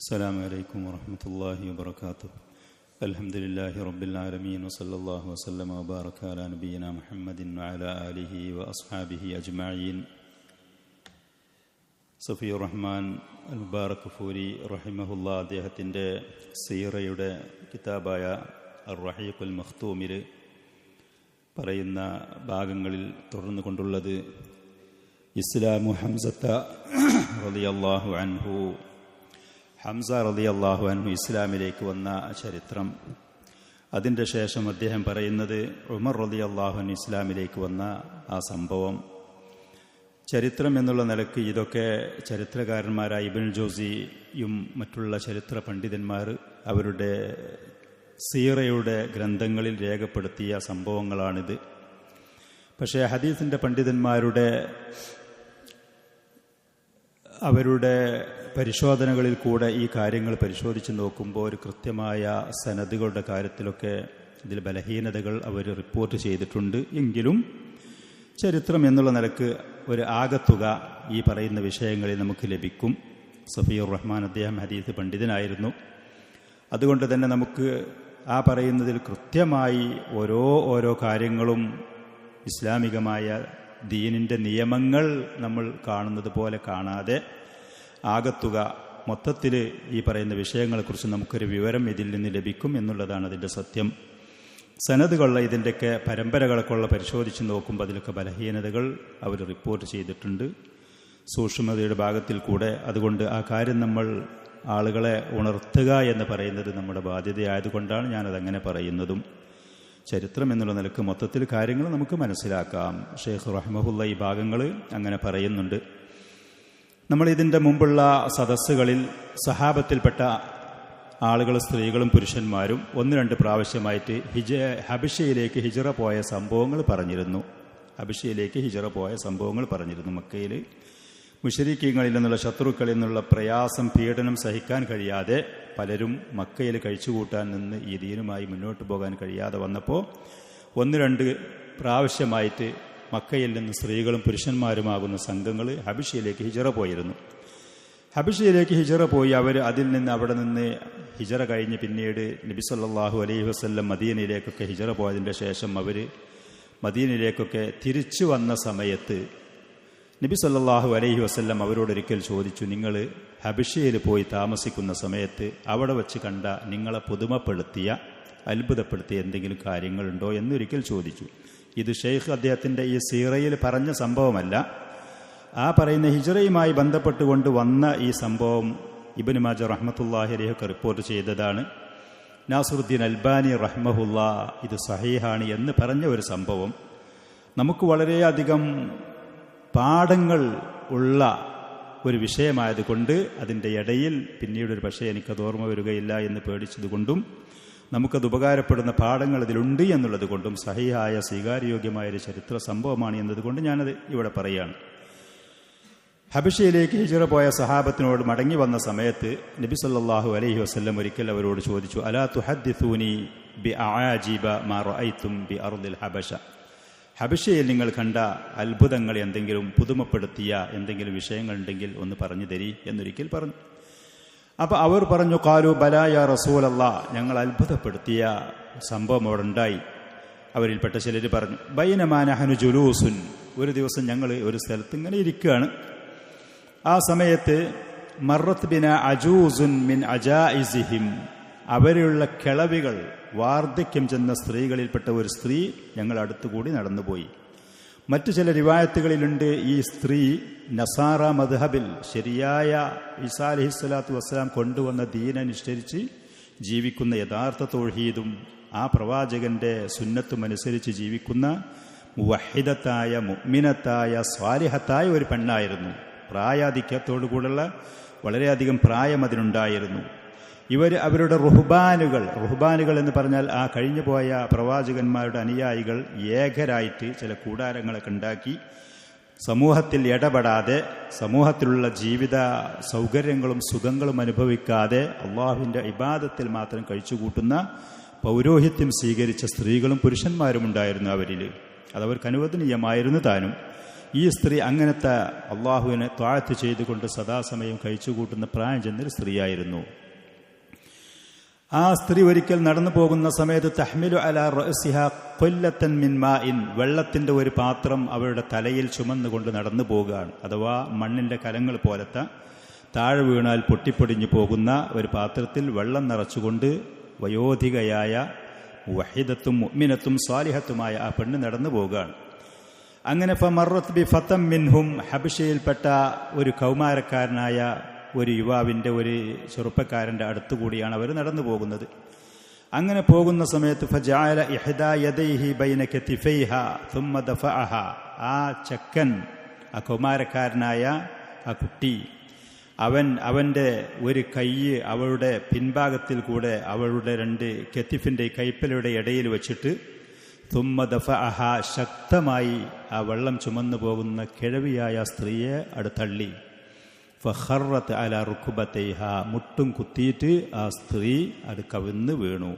السلام عليكم ورحمة الله وبركاته. الحمد لله رب العالمين وصلى الله وسلم وبارك على نبينا محمد وعلى آله وأصحابه أجمعين. സഫി റഹ്മാൻ അൽ മുബാറക് ഫൂരി റഹിമഹുല്ലാ അദ്ദേഹത്തിൻ്റെ സീറയുടെ കിതാബായ അർ റഹീഖുൽ മഖ്തൂമിൽ പറയുന്ന ഭാഗങ്ങളിൽ തുടർന്നു കൊണ്ടുള്ളത് ഇസ്ലാമു ഹംസത്ത റളിയല്ലാഹു അൻഹു, ഹംസ റളിയല്ലാഹു അൻഹു ഇസ്ലാമിലേക്ക് വന്ന ചരിത്രം. അതിൻ്റെ ശേഷം അദ്ദേഹം പറയുന്നത് ഉമർ റളിയല്ലാഹു അൻഹു ഇസ്ലാമിലേക്ക് വന്ന ആ സംഭവം. ചരിത്രം എന്നുള്ള നിലക്ക് ഇതൊക്കെ ചരിത്രകാരന്മാരായ ഇബ്നുൽ ജൗസിയും മറ്റുള്ള ചരിത്ര പണ്ഡിതന്മാർ അവരുടെ സീറയുടെ ഗ്രന്ഥങ്ങളിൽ രേഖപ്പെടുത്തിയ സംഭവങ്ങളാണിത്. പക്ഷേ ഹദീസിൻ്റെ പണ്ഡിതന്മാരുടെ അവരുടെ പരിശോധനകളിൽ കൂടെ ഈ കാര്യങ്ങൾ പരിശോധിച്ച് നോക്കുമ്പോൾ ഒരു കൃത്യമായ സനദുകളുടെ കാര്യത്തിലൊക്കെ ഇതിൽ ബലഹീനതകൾ അവർ റിപ്പോർട്ട് ചെയ്തിട്ടുണ്ട്. എങ്കിലും ചരിത്രം എന്നുള്ള നിലക്ക് ഒരു ആകത്തുക ഈ പറയുന്ന വിഷയങ്ങളിൽ നമുക്ക് ലഭിക്കും. സഫിയുർ റഹ്മാൻ അദ്ദേഹം ഹദീസ് പണ്ഡിതനായിരുന്നു. അതുകൊണ്ട് തന്നെ നമുക്ക് ആ പറയുന്നതിൽ കൃത്യമായി ഓരോ കാര്യങ്ങളും ഇസ്ലാമികമായ ദീനിൻ്റെ നിയമങ്ങൾ നമ്മൾ കാണുന്നത് പോലെ കാണാതെ ആകത്തുക മൊത്തത്തിൽ ഈ പറയുന്ന വിഷയങ്ങളെക്കുറിച്ച് നമുക്കൊരു വിവരം ഇതിൽ നിന്ന് ലഭിക്കും എന്നുള്ളതാണ് അതിൻ്റെ സത്യം. സനദുകളുള്ള ഇതിൻ്റെയൊക്കെ പരമ്പരകളൊക്കെ പരിശോധിച്ച് നോക്കുമ്പോൾ അതിലൊക്കെ ബലഹീനതകൾ അവർ റിപ്പോർട്ട് ചെയ്തിട്ടുണ്ട് സൂക്ഷ്മതയുടെ ഭാഗത്തിൽ കൂടെ. അതുകൊണ്ട് ആ കാര്യം നമ്മൾ ആളുകളെ ഉണർത്തുക എന്ന് പറയുന്നത് നമ്മുടെ ബാധ്യതയായതുകൊണ്ടാണ് ഞാനതങ്ങനെ പറയുന്നതും. ചരിത്രം എന്നുള്ള നിലക്ക് മൊത്തത്തിൽ കാര്യങ്ങൾ നമുക്ക് മനസ്സിലാക്കാം. ഷെയ്ഖ് റഹ്മഹുല്ല ഈ ഭാഗങ്ങൾ അങ്ങനെ പറയുന്നുണ്ട്. നമ്മൾ ഇതിൻ്റെ മുമ്പുള്ള സദസ്സുകളിൽ സഹാബത്തിൽപ്പെട്ട ആളുകൾ, സ്ത്രീകളും പുരുഷന്മാരും 1-2 പ്രാവശ്യമായിട്ട് ഹബിഷയിലേക്ക് ഹിജറ പോയ സംഭവങ്ങൾ പറഞ്ഞിരുന്നു. ഹബിഷയിലേക്ക് ഹിജറ പോയ സംഭവങ്ങൾ പറഞ്ഞിരുന്നു. മക്കയിൽ മുശ്രിക്കീങ്ങളിൽ നിന്നുള്ള ശത്രുക്കളിൽ നിന്നുള്ള പ്രയാസം, പീഡനം സഹിക്കാൻ കഴിയാതെ പലരും മക്കയിൽ കഴിച്ചുകൂട്ടാൻ നിന്ന് ഈ ദീനുമായി മുന്നോട്ട് പോകാൻ കഴിയാതെ വന്നപ്പോൾ 1-2 പ്രാവശ്യമായിട്ട് മക്കയിൽ നിന്ന് സ്ത്രീകളും പുരുഷന്മാരുമാകുന്ന സംഘങ്ങൾ ഹബിഷയിലേക്ക് ഹിജറ പോയിരുന്നു. ഹബിഷയിലേക്ക് ഹിജറ പോയി അതിൽ നിന്ന് അവിടെ നിന്ന് ഹിജറ കഴിഞ്ഞ് പിന്നീട് നബി സല്ലല്ലാഹു അലൈഹി വസല്ലം മദീനയിലേക്കൊക്കെ ഹിജറ പോയതിൻ്റെ ശേഷം അവർ മദീനയിലേക്കൊക്കെ തിരിച്ചു വന്ന സമയത്ത് നബി സല്ലല്ലാഹു അലൈഹി വസല്ലം അവരോടൊരിക്കൽ ചോദിച്ചു, നിങ്ങൾ ഹബിഷയിൽ പോയി താമസിക്കുന്ന സമയത്ത് അവിടെ വച്ച് കണ്ട നിങ്ങളെ പുതുമപ്പെടുത്തിയ, അത്ഭുതപ്പെടുത്തിയ എന്തെങ്കിലും കാര്യങ്ങളുണ്ടോ എന്നൊരിക്കൽ ചോദിച്ചു. ഇത് ഷെയ്ഖ് അദ്ദേഹത്തിൻ്റെ ഈ സീറയിൽ പറഞ്ഞ സംഭവമല്ല. ആ പറയുന്ന ഹിജറയുമായി ബന്ധപ്പെട്ടുകൊണ്ട് വന്ന ഈ സംഭവം ഇബ്നു മാജ റഹ്മത്തുള്ളാഹി അലൈഹി റിപ്പോർട്ട് ചെയ്തതാണ്. നാസിറുദ്ദീൻ അൽബാനി റഹ്മഹുല്ലാ ഇത് സഹീഹാണ് എന്ന് പറഞ്ഞ ഒരു സംഭവം. നമുക്ക് വളരെയധികം പാഠങ്ങൾ ഉള്ള ഒരു വിഷയമായതുകൊണ്ട് അതിൻ്റെ ഇടയിൽ പിന്നീടൊരു പക്ഷേ എനിക്കത് ഓർമ്മ വരികയില്ല എന്ന് പേടിച്ചതുകൊണ്ടും നമുക്കത് ഉപകാരപ്പെടുന്ന പാഠങ്ങൾ ഇതിലുണ്ട് എന്നുള്ളത് കൊണ്ടും സഹിഹായ സ്വീകാര്യോഗ്യമായൊരു ചരിത്ര സംഭവമാണ് എന്നതുകൊണ്ട് ഞാനത് ഇവിടെ പറയുകയാണ്. ഹബിഷയിലേക്ക് ഹിജറ പോയ സഹാബത്തിനോട് മടങ്ങി വന്ന സമയത്ത് നബി സല്ലല്ലാഹു അലൈഹി വസല്ലം ഒരിക്കൽ അവരോട് ചോദിച്ചു, അലാ തുഹദ്ദിസൂനി ബി അആജിബ മാ റഅയ്തും ബി അർദിൽ ഹബശ, ഹബിഷയിൽ നിങ്ങൾ കണ്ട അത്ഭുതങ്ങൾ എന്തെങ്കിലും പുതുമപ്പെടുത്തിയ എന്തെങ്കിലും വിഷയങ്ങളുണ്ടെങ്കിൽ ഒന്ന് പറഞ്ഞു തരി എന്നൊരിക്കൽ പറഞ്ഞു. അപ്പോൾ അവർ പറഞ്ഞു, ഖാലു ബലാ യാ റസൂലല്ലാ, ഞങ്ങൾ അത്ഭുതപ്പെടുത്തിയ സംഭവം അവിടെ ഉണ്ടായി. അവരിൽപ്പെട്ട ചിലർ പറഞ്ഞു, ബൈനമാ നഹ്നു ജുലൂസുൻ, ഒരു ദിവസം ഞങ്ങൾ ഒരു സ്ഥലത്ത് ഇങ്ങനെ ഇരിക്കുകയാണ്. ആ സമയത്ത് മറത്ത് ബിന അജൂസുൻ മിൻ അജായിസിഹിം, അവരുള്ള കിളവികൾ, വാർദ്ധക്യം ചെന്ന സ്ത്രീകളിൽപ്പെട്ട ഒരു സ്ത്രീ ഞങ്ങൾ അടുത്തുകൂടി നടന്നുപോയി. മറ്റു ചില റിവായത്തുകളിലുണ്ട് ഈ സ്ത്രീ നസാറ മദ്ഹബിൽ ശരിയായ ഈസാ അലൈഹിസ്സലാത്തു വസ്സലാം കൊണ്ടുവന്ന ദീനനുസരിച്ച് ജീവിക്കുന്ന, യഥാർത്ഥ തൗഹീദും ആ പ്രവാചകന്റെ സുന്നത്തും അനുസരിച്ച് ജീവിക്കുന്ന മുവഹിദത്തായ, മുഅ്മിനത്തായ, സ്വാലിഹത്തായ ഒരു പെണ്ണായിരുന്നു. പ്രായാധിക്യത്തോടുകൂടുള്ള വളരെയധികം പ്രായം അതിനുണ്ടായിരുന്നു. അവരുടെ റുഹ്ബാനുകൾ എന്ന് പറഞ്ഞാൽ ആ കഴിഞ്ഞു പോയ പ്രവാചകന്മാരുടെ അനുയായികൾ ഏകരായിട്ട് ചില കൂടാരങ്ങളൊക്കെ ഉണ്ടാക്കി സമൂഹത്തിൽ ഇടപെടാതെ, സമൂഹത്തിലുള്ള ജീവിത സൗകര്യങ്ങളും സുഖങ്ങളും അനുഭവിക്കാതെ അള്ളാഹുവിൻ്റെ ഇബാദത്തിൽ മാത്രം കഴിച്ചുകൂട്ടുന്ന പൗരോഹിത്യം സ്വീകരിച്ച സ്ത്രീകളും പുരുഷന്മാരും ഉണ്ടായിരുന്നു അവരിൽ. അതവർക്ക് അനുവദനീയമായിരുന്നു താനും. ഈ സ്ത്രീ അങ്ങനത്തെ അള്ളാഹുവിനെ ത്വാഅത്ത് ചെയ്തുകൊണ്ട് സദാസമയം കഴിച്ചുകൂട്ടുന്ന പ്രായം ചെന്നൊരു സ്ത്രീയായിരുന്നു. ആ സ്ത്രീ ഒരിക്കൽ നടന്നു പോകുന്ന സമയത്ത് തഹ്മിലു അലാ റഅസിഹാ ഖുല്ലത്തൻ മിൻ മാഇൻ, വെള്ളത്തിന്റെ ഒരു പാത്രം അവരുടെ തലയിൽ ചുമന്നുകൊണ്ട് നടന്നു പോകുകയാണ്. അഥവാ മണ്ണിന്റെ കലങ്ങൾ പോലത്തെ താഴെ വീണാൽ പൊട്ടിപ്പൊടിഞ്ഞു പോകുന്ന ഒരു പാത്രത്തിൽ വെള്ളം നിറച്ചുകൊണ്ട് വയോധികയായ വഹിദത്തും മുഅ്മിനത്തും സ്വാലിഹത്തുമായ ആ പെണ്ണ് നടന്നു പോകുകയാണ്. അങ്ങനെ ഫമറത്ത് ബി ഫതം മിൻഹും, ഹബശയിൽപ്പെട്ട ഒരു കൗമാരക്കാരനായ ഒരു യുവാവിൻ്റെ, ഒരു ചെറുപ്പക്കാരൻ്റെ അടുത്തുകൂടിയാണ് അവർ നടന്നു പോകുന്നത്. അങ്ങനെ പോകുന്ന സമയത്ത് ഫജഅല ഇഹ്ദാ യദൈഹി ബൈന കതിഫൈഹാ സുമ്മ ദഫഅഹ, ആ ചെക്കൻ, ആ കൗമാരക്കാരനായ ആ കുട്ടി, അവൻ്റെ ഒരു കൈ അവളുടെ പിൻഭാഗത്തിൽ കൂടെ അവളുടെ രണ്ട് കെത്തിഫിൻ്റെ കൈപ്പലയുടെ ഇടയിൽ വെച്ചിട്ട് സുമ്മ ദഫഅഹ, ശക്തമായി ആ വെള്ളം ചുമന്നു പോകുന്ന കിഴവിയായ സ്ത്രീയെ അടുത്തള്ളി. ഫഖറത്ത് അലാ റുക്ബതൈഹ, മുട്ടും കുത്തിയിട്ട് ആ സ്ത്രീ അത് കവിന്ന് വീണു.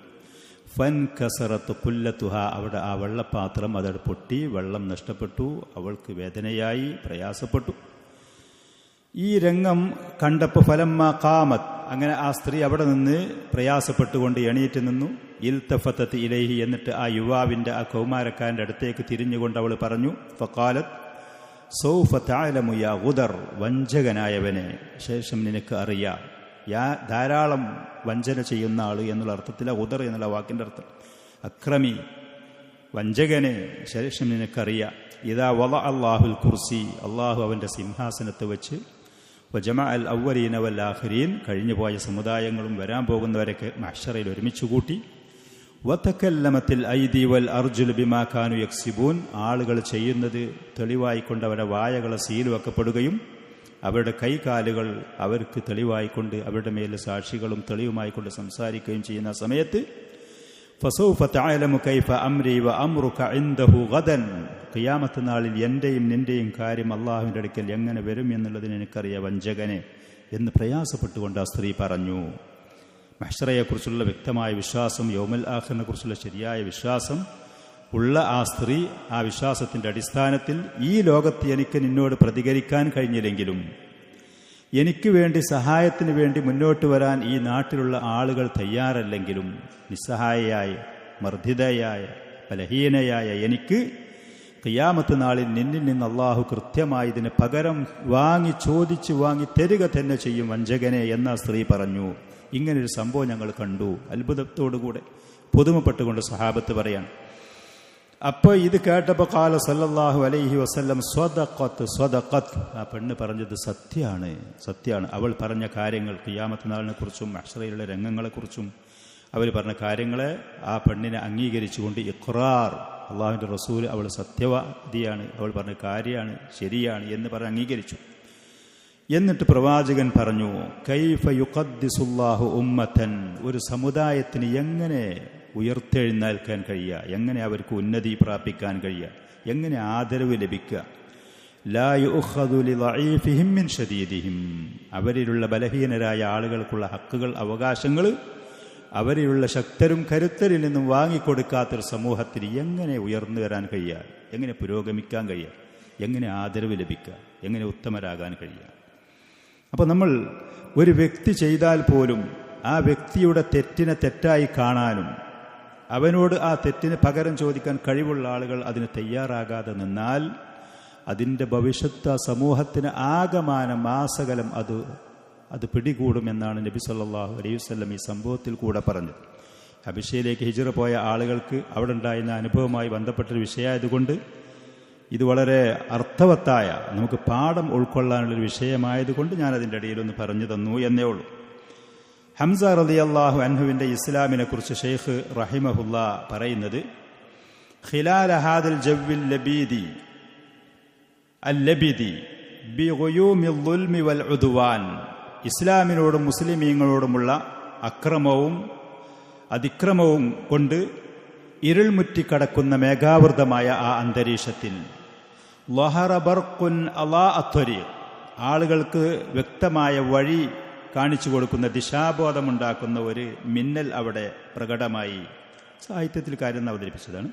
ഫൻകസറത്ത് ഖുല്ലതുഹ, അവിടെ ആ വെള്ളപ്പാത്രം അതട് പൊട്ടി, വെള്ളം നഷ്ടപ്പെട്ടു. അവൾക്ക് വേദനയായി, പ്രയാസപ്പെട്ടു. ഈ രംഗം കണ്ടപ്പോൾ ഫലമ്മ ഖാമത്ത്, അങ്ങനെ ആ സ്ത്രീ അവിടെ നിന്ന് പ്രയാസപ്പെട്ടുകൊണ്ട് എണീറ്റ് നിന്നു. ഇൽതഫത്തത്ത് ഇലൈഹി, എന്നിട്ട് ആ യുവാവിൻ്റെ, ആ കൗമാരക്കാരൻ്റെ അടുത്തേക്ക് തിരിഞ്ഞുകൊണ്ട് അവൾ പറഞ്ഞു, ഫഖാലത്ത് സൗഫ തഅലമു യാ ഗുദർ, വഞ്ചകനായവനെ, ശേഷം നിനക്ക് അറിയാം. ധാരാളം വഞ്ചന ചെയ്യുന്ന ആൾ എന്നുള്ള അർത്ഥത്തില ഗുദർ എന്നുള്ള വാക്കിൻ്റെ അർത്ഥം, അക്രമി, വഞ്ചകനെ, ശേഷം നിനക്കറിയാം. ഇദാ വളഅ അല്ലാഹുൽ കുർസി, അള്ളാഹു അവൻ്റെ സിംഹാസനത്തെ വെച്ച്, വജമഅ അൽ അവ്വലീന വൽ ആഖിരീൻ, കഴിഞ്ഞുപോയ സമുദായങ്ങളും വരാൻ പോകുന്നവരൊക്കെ മഹ്ശറയിൽ ഒരുമിച്ച് കൂട്ടി. വതകല്ലമത്തിൽ ഐദി വൽ അർജുൽ ബിമാ കാനു യക്സിബൂൻ, ആളുകൾ ചെയ്യുന്നത് തെളിവായിക്കൊണ്ട് അവരുടെ വായകളെ സീലുവെക്കപ്പെടുകയും അവരുടെ കൈകാലുകൾ അവർക്ക് തെളിവായിക്കൊണ്ട് അവരുടെ മേൽ സാക്ഷികളും തെളിവുമായിക്കൊണ്ട് സംസാരിക്കുകയും ചെയ്യുന്ന സമയത്ത് ഫസൗഫ തഅലമു കൈഫ അംരി വ അംറുക ഇൻദഹു ഗദൻ, ഖിയാമത്ത് നാളിൽ എൻ്റെയും നിൻ്റെയും കാര്യം അള്ളാഹുവിൻ്റെ അടുക്കൽ എങ്ങനെ വരും എന്നുള്ളതിന് എനിക്കറിയാം വഞ്ചകനെ എന്ന് പ്രയാസപ്പെട്ടുകൊണ്ട് ആ സ്ത്രീ പറഞ്ഞു. മഹ്ശറയെക്കുറിച്ചുള്ള വ്യക്തമായ വിശ്വാസം, യൗമുൽ ആഖിറിനെ കുറിച്ചുള്ള ശരിയായ വിശ്വാസം ഉള്ള ആ സ്ത്രീ, ആ വിശ്വാസത്തിൻ്റെ അടിസ്ഥാനത്തിൽ ഈ ലോകത്ത് എനിക്ക് നിന്നോട് പ്രതികരിക്കാൻ കഴിഞ്ഞില്ലെങ്കിലും, എനിക്ക് വേണ്ടി സഹായത്തിന് വേണ്ടി മുന്നോട്ട് വരാൻ ഈ നാട്ടിലുള്ള ആളുകൾ തയ്യാറല്ലെങ്കിലും, നിസ്സഹായയായ, മർദ്ദിതയായ, ബലഹീനയായ എനിക്ക് ഖിയാമത്ത് നാളിൽ നിന്നിൽ നിന്ന് അള്ളാഹു കൃത്യമായി ഇതിന് പകരം ചോദിച്ച് വാങ്ങി തരിക തന്നെ ചെയ്യും വഞ്ചകനെ എന്ന സ്ത്രീ പറഞ്ഞു. ഇങ്ങനൊരു സംഭവം ഞങ്ങൾ കണ്ടു. അത്ഭുതത്തോടുകൂടെ പുതുമപ്പെട്ടുകൊണ്ട് സഹാബത്ത് പറയാണ്. അപ്പോൾ ഇത് കേട്ടപ്പോൾ ഖാല സല്ലല്ലാഹു അലൈഹി വസല്ലം സ്വദഖത്ത് സ്വദഖത്ത്, ആ പെണ്ണ് പറഞ്ഞത് സത്യമാണ്. അവൾ പറഞ്ഞ കാര്യങ്ങൾ, ഖിയാമത്ത് നാളിനെ കുറിച്ചും മഹ്ശറയിലുള്ള രംഗങ്ങളെക്കുറിച്ചും അവർ പറഞ്ഞ കാര്യങ്ങളെ ആ പെണ്ണിനെ അംഗീകരിച്ചുകൊണ്ട് ഇഖ്റാർ, അള്ളാഹുവിൻ്റെ റസൂൽ അവൾ സത്യവാദിയാണ്, അവൾ പറഞ്ഞ കാര്യമാണ്, ശരിയാണ് എന്ന് പറഞ്ഞ് അംഗീകരിച്ചു. എന്നിട്ട് പ്രവാചകൻ പറഞ്ഞു, കൈഫ യുഖദ്ദിസുല്ലാഹു ഉമ്മതൻ, ഒരു സമുദായത്തിന് എങ്ങനെ ഉയർത്തെഴുന്നേൽക്കാൻ കഴിയുക, എങ്ങനെ അവർക്ക് ഉന്നതി പ്രാപിക്കാൻ കഴിയുക, എങ്ങനെ ആദരവ് ലഭിക്കുക. ലാ യുഖദു ലിളഈഫിഹിം മിൻ ശദീദിഹിം, അവരിലുള്ള ബലഹീനരായ ആളുകൾക്കുള്ള ഹക്കുകൾ, അവകാശങ്ങൾ അവരിലുള്ള ശക്തരും കരുത്തരിൽ നിന്നും വാങ്ങിക്കൊടുക്കാത്തൊരു സമൂഹത്തിന് എങ്ങനെ ഉയർന്നു വരാൻ കഴിയുക, എങ്ങനെ പുരോഗമിക്കാൻ കഴിയുക, എങ്ങനെ ആദരവ് ലഭിക്കുക, എങ്ങനെ ഉത്തമരാകാൻ കഴിയുക. അപ്പോൾ നമ്മൾ ഒരു വ്യക്തി ചെയ്താൽ പോലും ആ വ്യക്തിയുടെ തെറ്റിനെ തെറ്റായി കാണാനും അവനോട് ആ തെറ്റിന് പകരം ചോദിക്കാൻ കഴിവുള്ള ആളുകൾ അതിന് തയ്യാറാകാതെ നിന്നാൽ അതിൻ്റെ ഭവിഷ്യത്ത് സമൂഹത്തിന് ആകമാനം മാസകലം അത് പിടികൂടുമെന്നാണ് നബി സല്ലല്ലാഹു അലൈഹി വസല്ലം ഈ സംഭവത്തിൽ കൂടെ പറഞ്ഞത്. ഹബശയിലേക്ക് ഹിജ്റ പോയ ആളുകൾക്ക് അവിടെ ഉണ്ടായിരുന്ന അനുഭവവുമായി ബന്ധപ്പെട്ടൊരു വിഷയമായതുകൊണ്ട് ഇത് വളരെ അർത്ഥവത്തായ, നമുക്ക് പാഠം ഉൾക്കൊള്ളാനുള്ളൊരു വിഷയമായതുകൊണ്ട് ഞാനതിൻ്റെ ഇടയിലൊന്ന് പറഞ്ഞു തന്നു എന്നേ ഉള്ളൂ. ഹംസ റളിയല്ലാഹു അൻഹുവിൻ്റെ ഇസ്ലാമിനെ കുറിച്ച് ഷെയ്ഖ് റഹിമഹുല്ലാ പറയുന്നത്, ഖിലാല ഹാദൽ ജവ്വിൽ ലബീദി അല്ലബിദി ബിഗുയൂമിൽ ദുൽമി വൽ ഉദ്വാൻ, ഇസ്ലാമിനോടും മുസ്ലിമീങ്ങളോടുമുള്ള അക്രമവും അതിക്രമവും കൊണ്ട് ഇരുൾമുറ്റിക്കടക്കുന്ന മേഘാവൃതമായ ആ അന്തരീക്ഷത്തിൽ ലഹറ ബർഖുൻ അലാ അത്വരീഖ്, ആളുകൾക്ക് വ്യക്തമായ വഴി കാണിച്ചു കൊടുക്കുന്ന, ദിശാബോധമുണ്ടാക്കുന്ന ഒരു മിന്നൽ അവിടെ പ്രകടമായി. സാഹിത്യത്തിൽ കാര്യം അവതരിപ്പിച്ചതാണ്.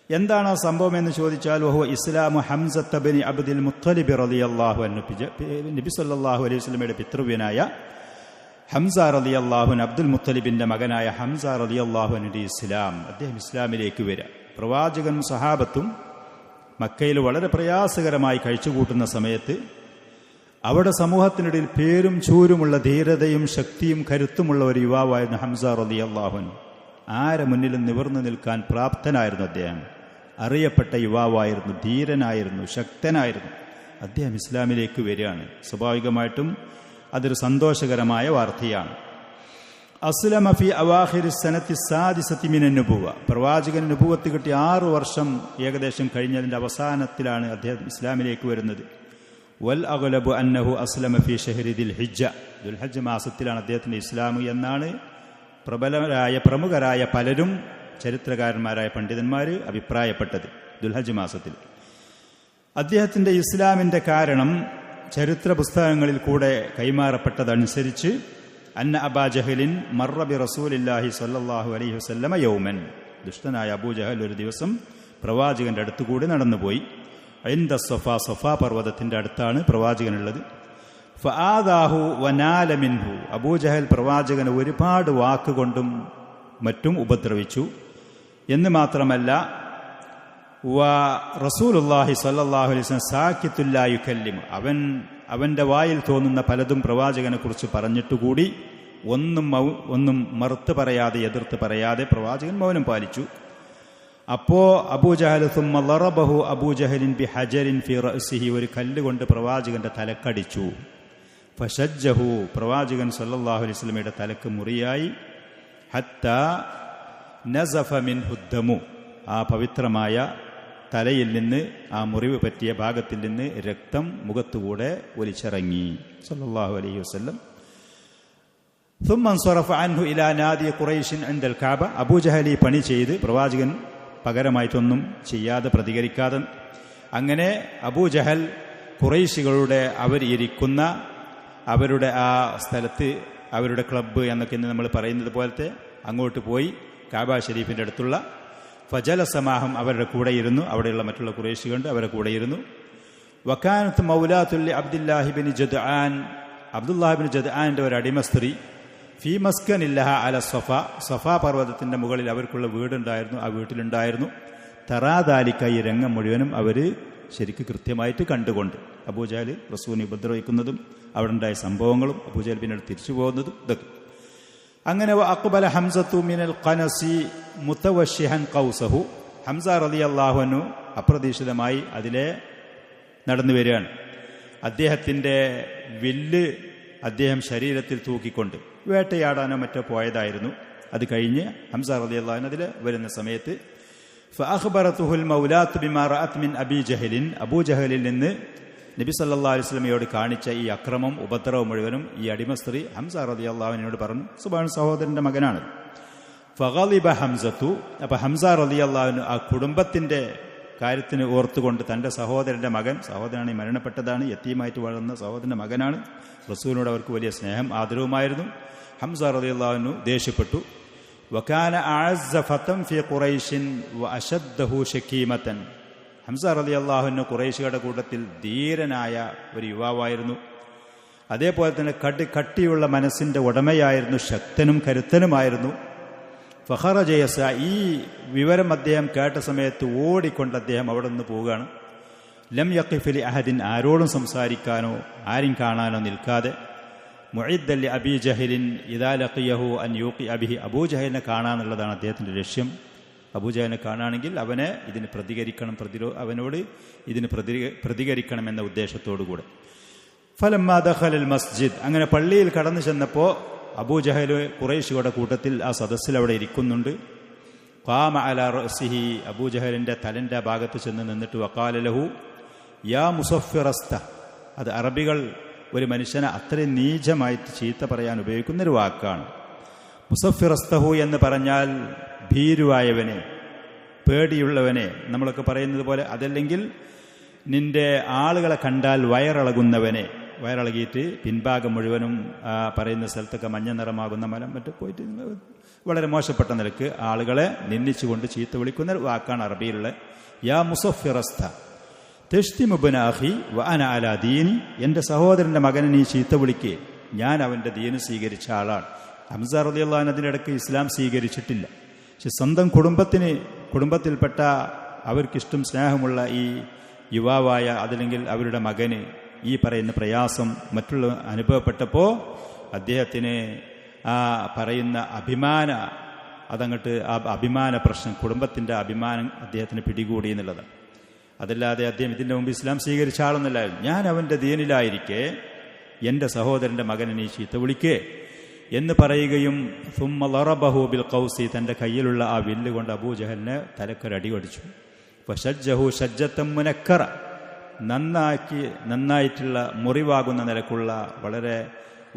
എന്താണ് ആ സംഭവം എന്ന് ചോദിച്ചാൽ വഹുവ ഇസ്ലാമു ഹംസത്ത് ബിൻ അബ്ദുൽ മുത്തലിബ് റളിയല്ലാഹു അൻഹു, നബി സല്ലല്ലാഹു അലൈഹി വസല്ലമയുടെ പിതൃവ്യനായ ഹംസ റളിയല്ലാഹു അൻഹു, അബ്ദുൽ മുത്തലിബിന്റെ മകനായ ഹംസ റളിയല്ലാഹു അൻഹുവിന്റെ ഇസ്ലാം, അദ്ദേഹം ഇസ്ലാമിലേക്ക് വരിക. പ്രവാചകനും സഹാബത്തും മക്കയിൽ വളരെ പ്രയാസകരമായി കഴിച്ചുകൂട്ടുന്ന സമയത്ത് അവിടെ സമൂഹത്തിനിടയിൽ പേരും ചൂരുമുള്ള ധീരതയും ശക്തിയും കരുത്തുമുള്ള ഒരു യുവാവായിരുന്നു ഹംസ റളിയല്ലാഹു അൻഹു. ആരെ മുന്നിലും നിവർന്നു നിൽക്കാൻ പ്രാപ്തനായിരുന്നു അദ്ദേഹം. അറിയപ്പെട്ട യുവാവായിരുന്നു, ധീരനായിരുന്നു, ശക്തനായിരുന്നു. അദ്ദേഹം ഇസ്ലാമിലേക്ക് വരികയാണ്. സ്വാഭാവികമായിട്ടും അതൊരു സന്തോഷകരമായ വാർത്തയാണ്. അസ്ലമ ഫി അവാഖിരി സനത്തി സാദിസത്തി മിനൻ നുബുവ, പ്രവാചകൻ നുബുവത്ത് കിട്ടി 6 വർഷം ഏകദേശം കഴിഞ്ഞതിൻ്റെ അവസാനത്തിലാണ് അദ്ദേഹം ഇസ്ലാമിലേക്ക് വരുന്നത്. വൽ അഗ്ലബു അന്നഹു അസ്ലമ ഫി ഷഹ്രി ദുൽഹിജ്ജ, ദുൽഹജ്ജ് മാസത്തിലാണ് അദ്ദേഹത്തിൻ്റെ ഇസ്ലാം എന്നാണ് പ്രമുഖരായ പലരും ചരിത്രകാരന്മാരായ പണ്ഡിതന്മാർ അഭിപ്രായപ്പെട്ടത്. ദുൽഹജ്ജ് മാസത്തിൽ അദ്ദേഹത്തിൻ്റെ ഇസ്ലാമിൻ്റെ കാരണം ചരിത്ര പുസ്തകങ്ങളിൽ കൂടെ കൈമാറപ്പെട്ടതനുസരിച്ച് അന്ന അബാ ജഹലിൻ മർറ ബി റസൂലില്ലാഹി സ്വല്ലല്ലാഹു അലൈഹി വസല്ലമ യൗമൻ, ദുഷ്ടനായ അബൂജഹൽ ഒരു ദിവസം പ്രവാചകന്റെ അടുത്തുകൂടി നടന്നുപോയി. ഇൻദ സഫാ, സഫാ പർവ്വതത്തിന്റെ അടുത്താണ് പ്രവാചകനുള്ളത്. ഫആദാഹു വനാല മിൻഹു, അബൂജഹൽ പ്രവാചകനെ ഒരുപാട് വാക്കുകൊണ്ടും മറ്റും ഉപദ്രവിച്ചു. എന്ന് മാത്രമല്ല റസൂലുള്ളാഹി സ്വല്ലല്ലാഹു അലൈഹി വസല്ലം സാക്കിത്തുൻ ലാ യുകല്ലിമു, അവന്റെ വായിൽ തോന്നുന്ന പലതും പ്രവാചകനെ കുറിച്ച് പറഞ്ഞിട്ടുകൂടി ഒന്നും മറുത്ത് പറയാതെ, എതിർത്ത് പറയാതെ പ്രവാചകൻ മൗനം പാലിച്ചു. അപ്പോ അബൂജഹൽ സുമ്മ ലറബഹു അബൂജഹലിൻ ബി ഹജരിൻ ഫി റഅസിഹി, ഒരു കല്ലുകൊണ്ട് പ്രവാചകന്റെ തലക്കടിച്ചു. ഫശജ്ജഹു, പ്രവാചകൻ സല്ലല്ലാഹു അലൈഹി വസല്ലമയുടെ തലക്ക് മുറിയായി. ഹത്താ നസഫ മിൻഹു ദമു, ആ പവിത്രമായ തലയിൽ നിന്ന്, ആ മുറിവ് പറ്റിയ ഭാഗത്തിൽ നിന്ന് രക്തം മുഖത്തുകൂടെ ഒലിച്ചിറങ്ങി സല്ലല്ലാഹു അലൈഹി വസല്ലം. ثم انصرف عنه الى نادي قريش عند الكعبة, അബൂജഹലി പണി ചെയ്ത് പ്രവാചകൻ പകരമായിട്ടൊന്നും ചെയ്യാതെ പ്രതികരിക്കാതെ അങ്ങനെ അബൂജഹൽ ഖുറൈശികളുടെ അവരിയ്ക്കുന്ന അവരുടെ ആ സ്ഥലത്ത്, അവരുടെ ക്ലബ്ബ് എന്നൊക്കെ നമ്മൾ പറയുന്നത് പോലത്തെ അങ്ങോട്ട് പോയി കാബ ഷരീഫിൻ്റെ അടുത്തുള്ള ഫജലസമാഹം അവരുടെ കൂടെ ഇരുന്നു. അവിടെയുള്ള മറ്റുള്ള ഖുറൈശികളുണ്ട്, അവരുടെ കൂടെ ഇരുന്നു. വക്കാനത്ത് മൗലാത്തുല്ലി അബ്ദുല്ലാഹിബിൻ ജദ്ആൻ, അബ്ദുല്ലാഹിബിൻ ജദ്ആന്റെ ഒരു അടിമ സ്ത്രീ ഫീ മസ്കനില്ലഹ അല സഫ, സഫാ പർവ്വതത്തിന്റെ മുകളിൽ അവർക്കുള്ള വീടുണ്ടായിരുന്നു, ആ വീട്ടിലുണ്ടായിരുന്നു. തറാദാലിക്ക, ഈ രംഗം മുഴുവനും അവർ ശരിക്ക് കൃത്യമായിട്ട് കണ്ടുകൊണ്ട് അബൂജഹൽ റസൂലിനെ ഉപദ്രവിക്കുന്നതും അവിടെ ഉണ്ടായ സംഭവങ്ങളും അബൂജഹൽ പിന്നീട് തിരിച്ചു പോകുന്നതും ഇതൊക്കെ. അങ്ങനെ അഖ്ബല ഹംസത്തു മിനൽ ഖനസി മുതവശ്ശിഹൻ ഖൗസഹു, ഹംസ റളിയല്ലാഹു അൻഹു അപ്രതീക്ഷിതമായി അതിലെ നടന്നു വരികയാണ്. അദ്ദേഹത്തിൻ്റെ വില്ല് അദ്ദേഹം ശരീരത്തിൽ തൂക്കിക്കൊണ്ട് വേട്ടയാടാനോ മറ്റോ പോയതായിരുന്നു. അത് കഴിഞ്ഞ് ഹംസ റളിയല്ലാഹു അൻഹു അതിൽ വരുന്ന സമയത്ത് ഫഅഖ്ബറതുഹുൽ മൗലാത്ത് ബിമാ റഅത് മിൻ അബീ ജഹലിൻ, അബൂജഹലിൽ നിന്ന് നബി സല്ലല്ലാഹു അലൈഹി വസല്ലമയോട് കാണിച്ച ഈ അക്രമം, ഉപദ്രവം മുഴുവനും ഈ അടിമ സ്ത്രീ ഹംസ റളിയല്ലാഹു അൻഹുവിനോട് പറഞ്ഞു. സുബ്ഹാന, സഹോദരന്റെ മകനാണ്. ഫഗളിബ ഹംസത്തു, അപ്പൊ ഹംസ റളിയല്ലാഹു അൻഹു ആ കുടുംബത്തിന്റെ കാര്യത്തിന് ഓർത്തുകൊണ്ട് തന്റെ സഹോദരന്റെ മകൻ, സഹോദരനാണ് മരണപ്പെട്ടതാണ്, യതീമായിട്ട് വളർന്ന സഹോദരന്റെ മകനാണ്, റസൂലിനോട് അവർക്ക് വലിയ സ്നേഹം ആദരവുമായിരുന്നു. ഹംസ റളിയല്ലാഹു അൻഹു ദേഷ്യപ്പെട്ടു. വകാന അഅസ്സ ഫതൻ ഫീ ഖുറൈശിൻ വഅശദ്ദഹു ശകീമതൻ, ഹംസ റളിയല്ലാഹു അൻഹു ഖുറൈശികളുടെ കൂട്ടത്തിൽ ധീരനായ ഒരു യുവാവായിരുന്നു. അതേപോലെ തന്നെ കട്ടിയുള്ള മനസ്സിന്റെ ഉടമയായിരുന്നു, ശക്തനും കരുത്തനുമായിരുന്നു. ഫഖറജ യസ, ഈ വിവരം അദ്ദേഹം കേട്ട സമയത്ത് ഓടിക്കൊണ്ട് അദ്ദേഹം അവിടെ നിന്ന് പോവുകയാണ്. ലം യഖിഫ് ലി അഹദിൻ, ആരോടും സംസാരിക്കാനോ ആരും കാണാനോ നിൽക്കാതെ. മുഇദ്ദൻ ലി അബീ ജഹലിൻ ഇദാ ലഖിയഹു അൻ യൂഖിഅ ബിഹി, അബൂജഹലിനെ കാണാനുള്ളതാണ് അദ്ദേഹത്തിന്റെ ലക്ഷ്യം. അബൂജഹലിനെ കാണുകയാണെങ്കിൽ അവനെ ഇതിന് പ്രതികരിക്കണം, അവനോട് ഇതിന് പ്രതികരിക്കണം എന്ന ഉദ്ദേശത്തോടുകൂടെ. ഫലമ്മാ ദഖലൽ മസ്ജിദ്, അങ്ങനെ പള്ളിയിൽ കടന്നു ചെന്നപ്പോൾ അബൂജഹൽ ഖുറൈശികളുടെ കൂട്ടത്തിൽ ആ സദസ്സിൽ അവിടെ ഇരിക്കുന്നുണ്ട്. ഖാമ അലാ റഅസിഹി, അബൂജഹലിന്റെ തലന്റെ ഭാഗത്ത് ചെന്ന് നിന്നിട്ട് വഖാല ലഹു യാ മുസഫിറസ്ത, അത് അറബികൾ ഒരു മനുഷ്യനെ അത്രയും നീചമായിട്ട് ചീത്ത പറയാൻ ഉപയോഗിക്കുന്നൊരു വാക്കാണ്. മുസഫിറസ്തഹു എന്ന് പറഞ്ഞാൽ ഭീരുവായവനെ, പേടിയുള്ളവനെ, നമ്മളൊക്കെ പറയുന്നത് പോലെ. അതല്ലെങ്കിൽ നിന്റെ ആളുകളെ കണ്ടാൽ വയറിളകുന്നവനെ, വയറിളകിയിട്ട് പിൻഭാഗം മുഴുവനും പറയുന്ന സ്ഥലത്തൊക്കെ മഞ്ഞ നിറമാകുന്ന മലം മറ്റും പോയിട്ട് വളരെ മോശപ്പെട്ട നിലക്ക് ആളുകളെ നിന്ദിച്ചുകൊണ്ട് ചീത്ത വിളിക്കുന്ന വാക്കാണ് അറബിയിലുള്ള യാ മുസഫിറസ്ത തെഷ്തിമുബനാഹി വഅന അലാ ദീനി, എൻ്റെ സഹോദരൻ്റെ മകനെ നീ ചീത്ത വിളിക്കേ, ഞാൻ അവൻ്റെ ദീന് സ്വീകരിച്ച ആളാണ്. ഹംസ റളിയല്ലാഹു അൻഹു അതിനിടയ്ക്ക് ഇസ്ലാം സ്വീകരിച്ചിട്ടില്ല. പക്ഷെ സ്വന്തം കുടുംബത്തിൽപ്പെട്ട അവർക്കിഷ്ടം സ്നേഹമുള്ള ഈ യുവാവായ അതല്ലെങ്കിൽ അവരുടെ മകന് ഈ പറയുന്ന പ്രയാസം മറ്റുള്ള അനുഭവപ്പെട്ടപ്പോൾ അദ്ദേഹത്തിന് ആ പറയുന്ന അഭിമാന പ്രശ്നം, കുടുംബത്തിൻ്റെ അഭിമാനം അദ്ദേഹത്തിന് പിടികൂടി എന്നുള്ളതാണ്. അതല്ലാതെ അദ്ദേഹം ഇതിൻ്റെ മുമ്പ് ഇസ്ലാം സ്വീകരിച്ച ആളൊന്നുമല്ലായിരുന്നു. ഞാൻ അവൻ്റെ ദീനിലായിരിക്കെ എൻ്റെ സഹോദരൻ്റെ മകനെ നീ ചീത്ത വിളിക്കേ എന്ന് പറയുകയും സുമ്മ ലറബഹു ബിൽ ഖൗസി, തൻ്റെ കയ്യിലുള്ള ആ വില്ല് കൊണ്ട് അബൂജഹലിനെ തലക്കൊരടി അടിച്ചു. ഫശജ്ജഹു ശജ്ജത്തൻ മുനക്കറ, നന്നായിട്ടുള്ള മുറിവാകുന്ന നിലക്കുള്ള വളരെ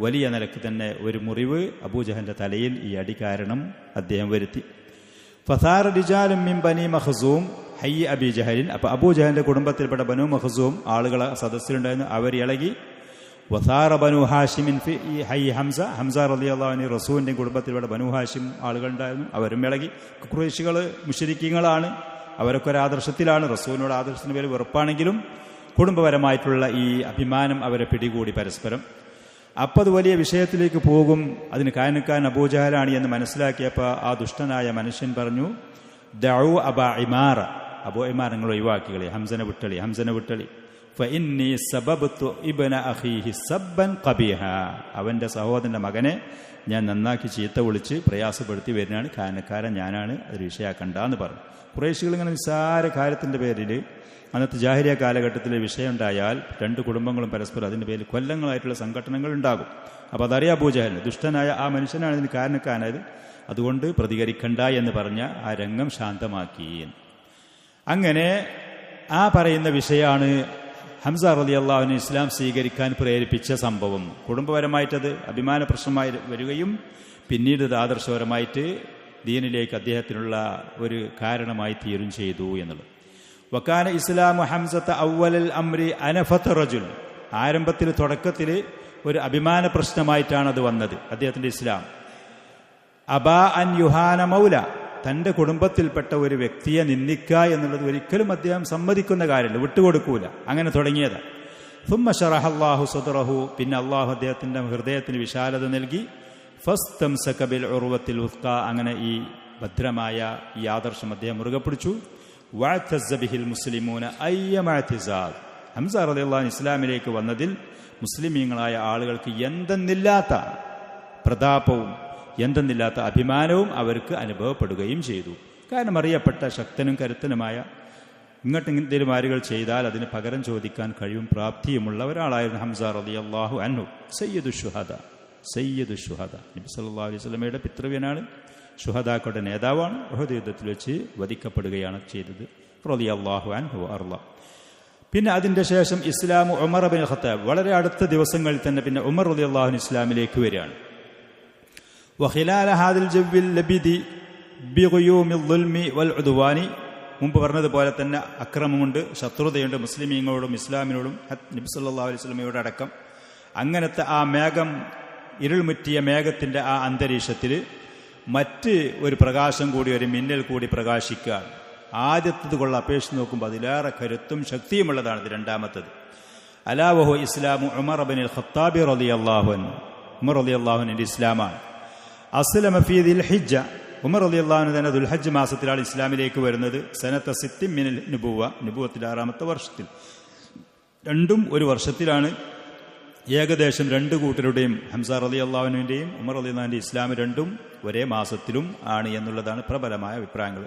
വലിയ നിലക്ക് തന്നെ ഒരു മുറിവ് അബൂജഹലിൻ്റെ തലയിൽ ഈ അടി കാരണം അദ്ദേഹം വരുത്തി. ഫസാറ റിജാലും മിൻ ബനി മഖ്സൂം ഹയ്യ അബി ജഹലിൻ, അപ്പോൾ അബൂജഹലിൻ്റെ കുടുംബത്തിൽപ്പെട്ട ബനു മഖ്സൂം ആളുകളെ സദസ്സിലുണ്ടായിരുന്നു, അവർ ഇളകി. വസാറ ബനു ഹാഷിമിൻ ഫി ഹയ്യ ഹംസ റളിയല്ലാഹു അൻഹു റസൂലിൻ്റെ കുടുംബത്തിൽപ്പെട്ട ബനു ഹാഷിം ആളുകളുണ്ടായിരുന്നു, അവരും ഇളകി. ഖുറൈശികൾ മുശ്രിക്കീങ്ങളാണ്, അവരൊക്കെ ഒരു ആദർശത്തിലാണ്, റസൂലിനോട് ആദർശത്തിന് പേര് വെറുപ്പാണെങ്കിലും കുടുംബപരമായിട്ടുള്ള ഈ അഭിമാനം അവരെ പിടികൂടി പരസ്പരം. അപ്പം അത് വലിയ വിഷയത്തിലേക്ക് പോകും. അതിന് കാരണക്കാരൻ അബൂജഹലാണ് എന്ന് മനസ്സിലാക്കിയപ്പോൾ ആ ദുഷ്ടനായ മനുഷ്യൻ പറഞ്ഞു, ദഉ അബാ ഇമാറ, അബൂ ഇമാർ നിങ്ങൾ ഒഴിവാക്കികളെ, ഹംസനെ വിട്ടളി. ഫഇന്നി സബബ്തു ഇബ്ന അഖീഹി സബ്ബൻ ഖബീഹ, അവൻ്റെ സഹോദരൻ്റെ മകനെ ഞാൻ നന്നാക്കി ചീത്ത വിളിച്ച് പ്രയാസപ്പെടുത്തി വരുന്നതാണ്, കാരണക്കാരൻ ഞാനാണ്, അതൊരു വിഷയാക്കണ്ടെന്ന് പറഞ്ഞു. ഖുറൈശികൾ ഇങ്ങനെ നിസ്സാര കാര്യത്തിൻ്റെ പേരിൽ അന്നത്തെ ജാഹിലിയ കാലഘട്ടത്തിൽ വിഷയം ഉണ്ടായാൽ രണ്ട് കുടുംബങ്ങളും പരസ്പരം അതിൻ്റെ പേരിൽ കൊല്ലങ്ങളായിട്ടുള്ള സംഘടനകൾ ഉണ്ടാകും. അപ്പോൾ അതറിയാം അബൂജഹൽ, ദുഷ്ടനായ ആ മനുഷ്യനാണ് ഇതിന് കാരണക്കാരനായത്, അതുകൊണ്ട് പ്രതികരിക്കണ്ട എന്ന് പറഞ്ഞ ആ രംഗം ശാന്തമാക്കി. അങ്ങനെ ആ പറയുന്ന വിഷയമാണ് ഹംസ റളിയല്ലാഹു അൻഹു ഇസ്ലാം സ്വീകരിക്കാൻ പ്രേരിപ്പിച്ച സംഭവം. കുടുംബപരമായിട്ടത് അഭിമാന പ്രശ്നമായി വരികയും പിന്നീട് ഇത് ആദർശപരമായിട്ട് ദീനിലേക്ക് അദ്ദേഹത്തിനുള്ള ഒരു കാരണമായി തീരും ചെയ്തു എന്നുള്ളത്. വക്കാന ഇസ്ലാമു ഹംസത അവ്വലൽ അംരി അനഫത റജുൽ, ആരംഭത്തിൽ തുടക്കത്തിൽ ഒരു അഭിമാന പ്രശ്നമായിട്ടാണ് അത് വന്നത് അദ്ദേഹത്തിൻ്റെ ഇസ്ലാം. അബാ അൻ യുഹാന മൗല, തൻ്റെ കുടുംബത്തിൽപ്പെട്ട ഒരു വ്യക്തിയെ നിന്ദിക്കുക എന്നുള്ളത് ഒരിക്കലും അദ്ദേഹം സമ്മതിക്കുന്ന കാര്യമില്ല, വിട്ടുകൊടുക്കൂല. അങ്ങനെ തുടങ്ങിയത്. സുമ്മ ശറഹ അല്ലാഹു സദ്റഹു, പിന്നെ അള്ളാഹു അദ്ദേഹത്തിൻ്റെ ഹൃദയത്തിന് വിശാലത നൽകി. ഫസ്തംസക ബിൽ ഉർവത്തിൽ ഉസ്ക, അങ്ങനെ ഈ ഭദ്രമായ ഈ ആദർശം അദ്ദേഹം മുറുകെ പിടിച്ചു. വഅതസ്സ ബിഹിൽ മുസ്ലിമൂന അയ്യമഅതിസാൽ, ഹംസ റളിയല്ലാഹു അൻഹു ഇസ്ലാമിലേക്ക് വന്നതിൽ മുസ്ലിമീങ്ങളായ ആളുകൾക്ക് എന്തെന്നില്ലാത്ത പ്രതാപവും എന്തെന്നില്ലാത്ത അഭിമാനവും അവർക്ക് അനുഭവപ്പെടുകയും ചെയ്തു. കാരണം അറിയപ്പെട്ട ശക്തനും കരുത്തനുമായ ഇങ്ങോട്ടെങ്കിലും ആരുകൾ ചെയ്താൽ അതിന് പകരം ചോദിക്കാൻ കഴിവും പ്രാപ്തിയുമുള്ള ഒരാളായിരുന്നു ഹംസ റളിയല്ലാഹു അൻഹു. സയ്യിദു ശുഹദ നബി സല്ലല്ലാഹു അലൈഹി വസല്ലമയുടെ പിതൃവ്യനാണ്, ശുഹദാക്കളുടെ നേതാവാണ്. ഉഹദ് യുദ്ധത്തിൽ വെച്ച് വധിക്കപ്പെടുകയാണ് ചെയ്തത് റളിയല്ലാഹു അൻഹു അർള. പിന്നെ അതിൻ്റെ ശേഷം ഇസ്ലാമു ഉമർ ബിൻ ഖത്താബ്, വളരെ അടുത്ത ദിവസങ്ങളിൽ തന്നെ പിന്നെ ഉമർ റളിയല്ലാഹു അൻഹു ഇസ്ലാമിലേക്ക് വരികയാണ്. വഖിലാല ഹാദിൽ ജവ്വിൽ ലബിദി ബിഗുയൂമിൽ ദുൽമി വൽ ഉദ്വാനി, മുമ്പ് പറഞ്ഞതുപോലെ തന്നെ അക്രമമുണ്ട്, ശത്രുതയുണ്ട് മുസ്ലിമീങ്ങളോടും ഇസ്ലാമിനോടും നബി സല്ലല്ലാഹു അലൈഹി വസല്ലമയോട് അടക്കം. അങ്ങനത്തെ ആ മേഘം, ഇരുൾമുറ്റിയ മേഘത്തിൻ്റെ ആ അന്തരീക്ഷത്തിൽ മറ്റ് ഒരു പ്രകാശം കൂടി, ഒരു മിന്നൽ കൂടി പ്രകാശിക്കുകയാണ്. ആദ്യത്തത് കൊള്ള അപേക്ഷിച്ച് നോക്കുമ്പോൾ അതിലേറെ കരുത്തും ശക്തിയുമുള്ളതാണ് ഇത് രണ്ടാമത്തത്. അലാവഹു ഇസ്ലാമു ഉമർ ബിനുൽ ഖത്താബി റളിയല്ലാഹു അൻഹു, ഉമർ റളിയല്ലാഹു അൻഹുവിന്റെ ഇസ്ലാമാണ്. അസ്ലമ ഫീ ദിൽഹിജ്ജ, ഉമർ റളിയല്ലാഹു അൻഹു തന്നെ ദുൽഹജ്ജ് മാസത്തിലാണ് ഇസ്ലാമിലേക്ക് വരുന്നത്. സനത സിത്തി മിനൽ നുബുവത്തിൻ്റെ 6ാമത്തെ വർഷത്തിൽ. രണ്ടും ഒരു വർഷത്തിലാണ്. ഏകദേശം രണ്ട് കൂട്ടരുടെയും, ഹംസ റളിയല്ലാഹു അൻഹുവിൻ്റെയും ഉമർ റളിയല്ലാഹു അൻഹുവിൻ്റെ ഇസ്ലാം രണ്ടും ഒരേ മാസത്തിലും ആണ് എന്നുള്ളതാണ് പ്രബലമായ അഭിപ്രായങ്ങൾ.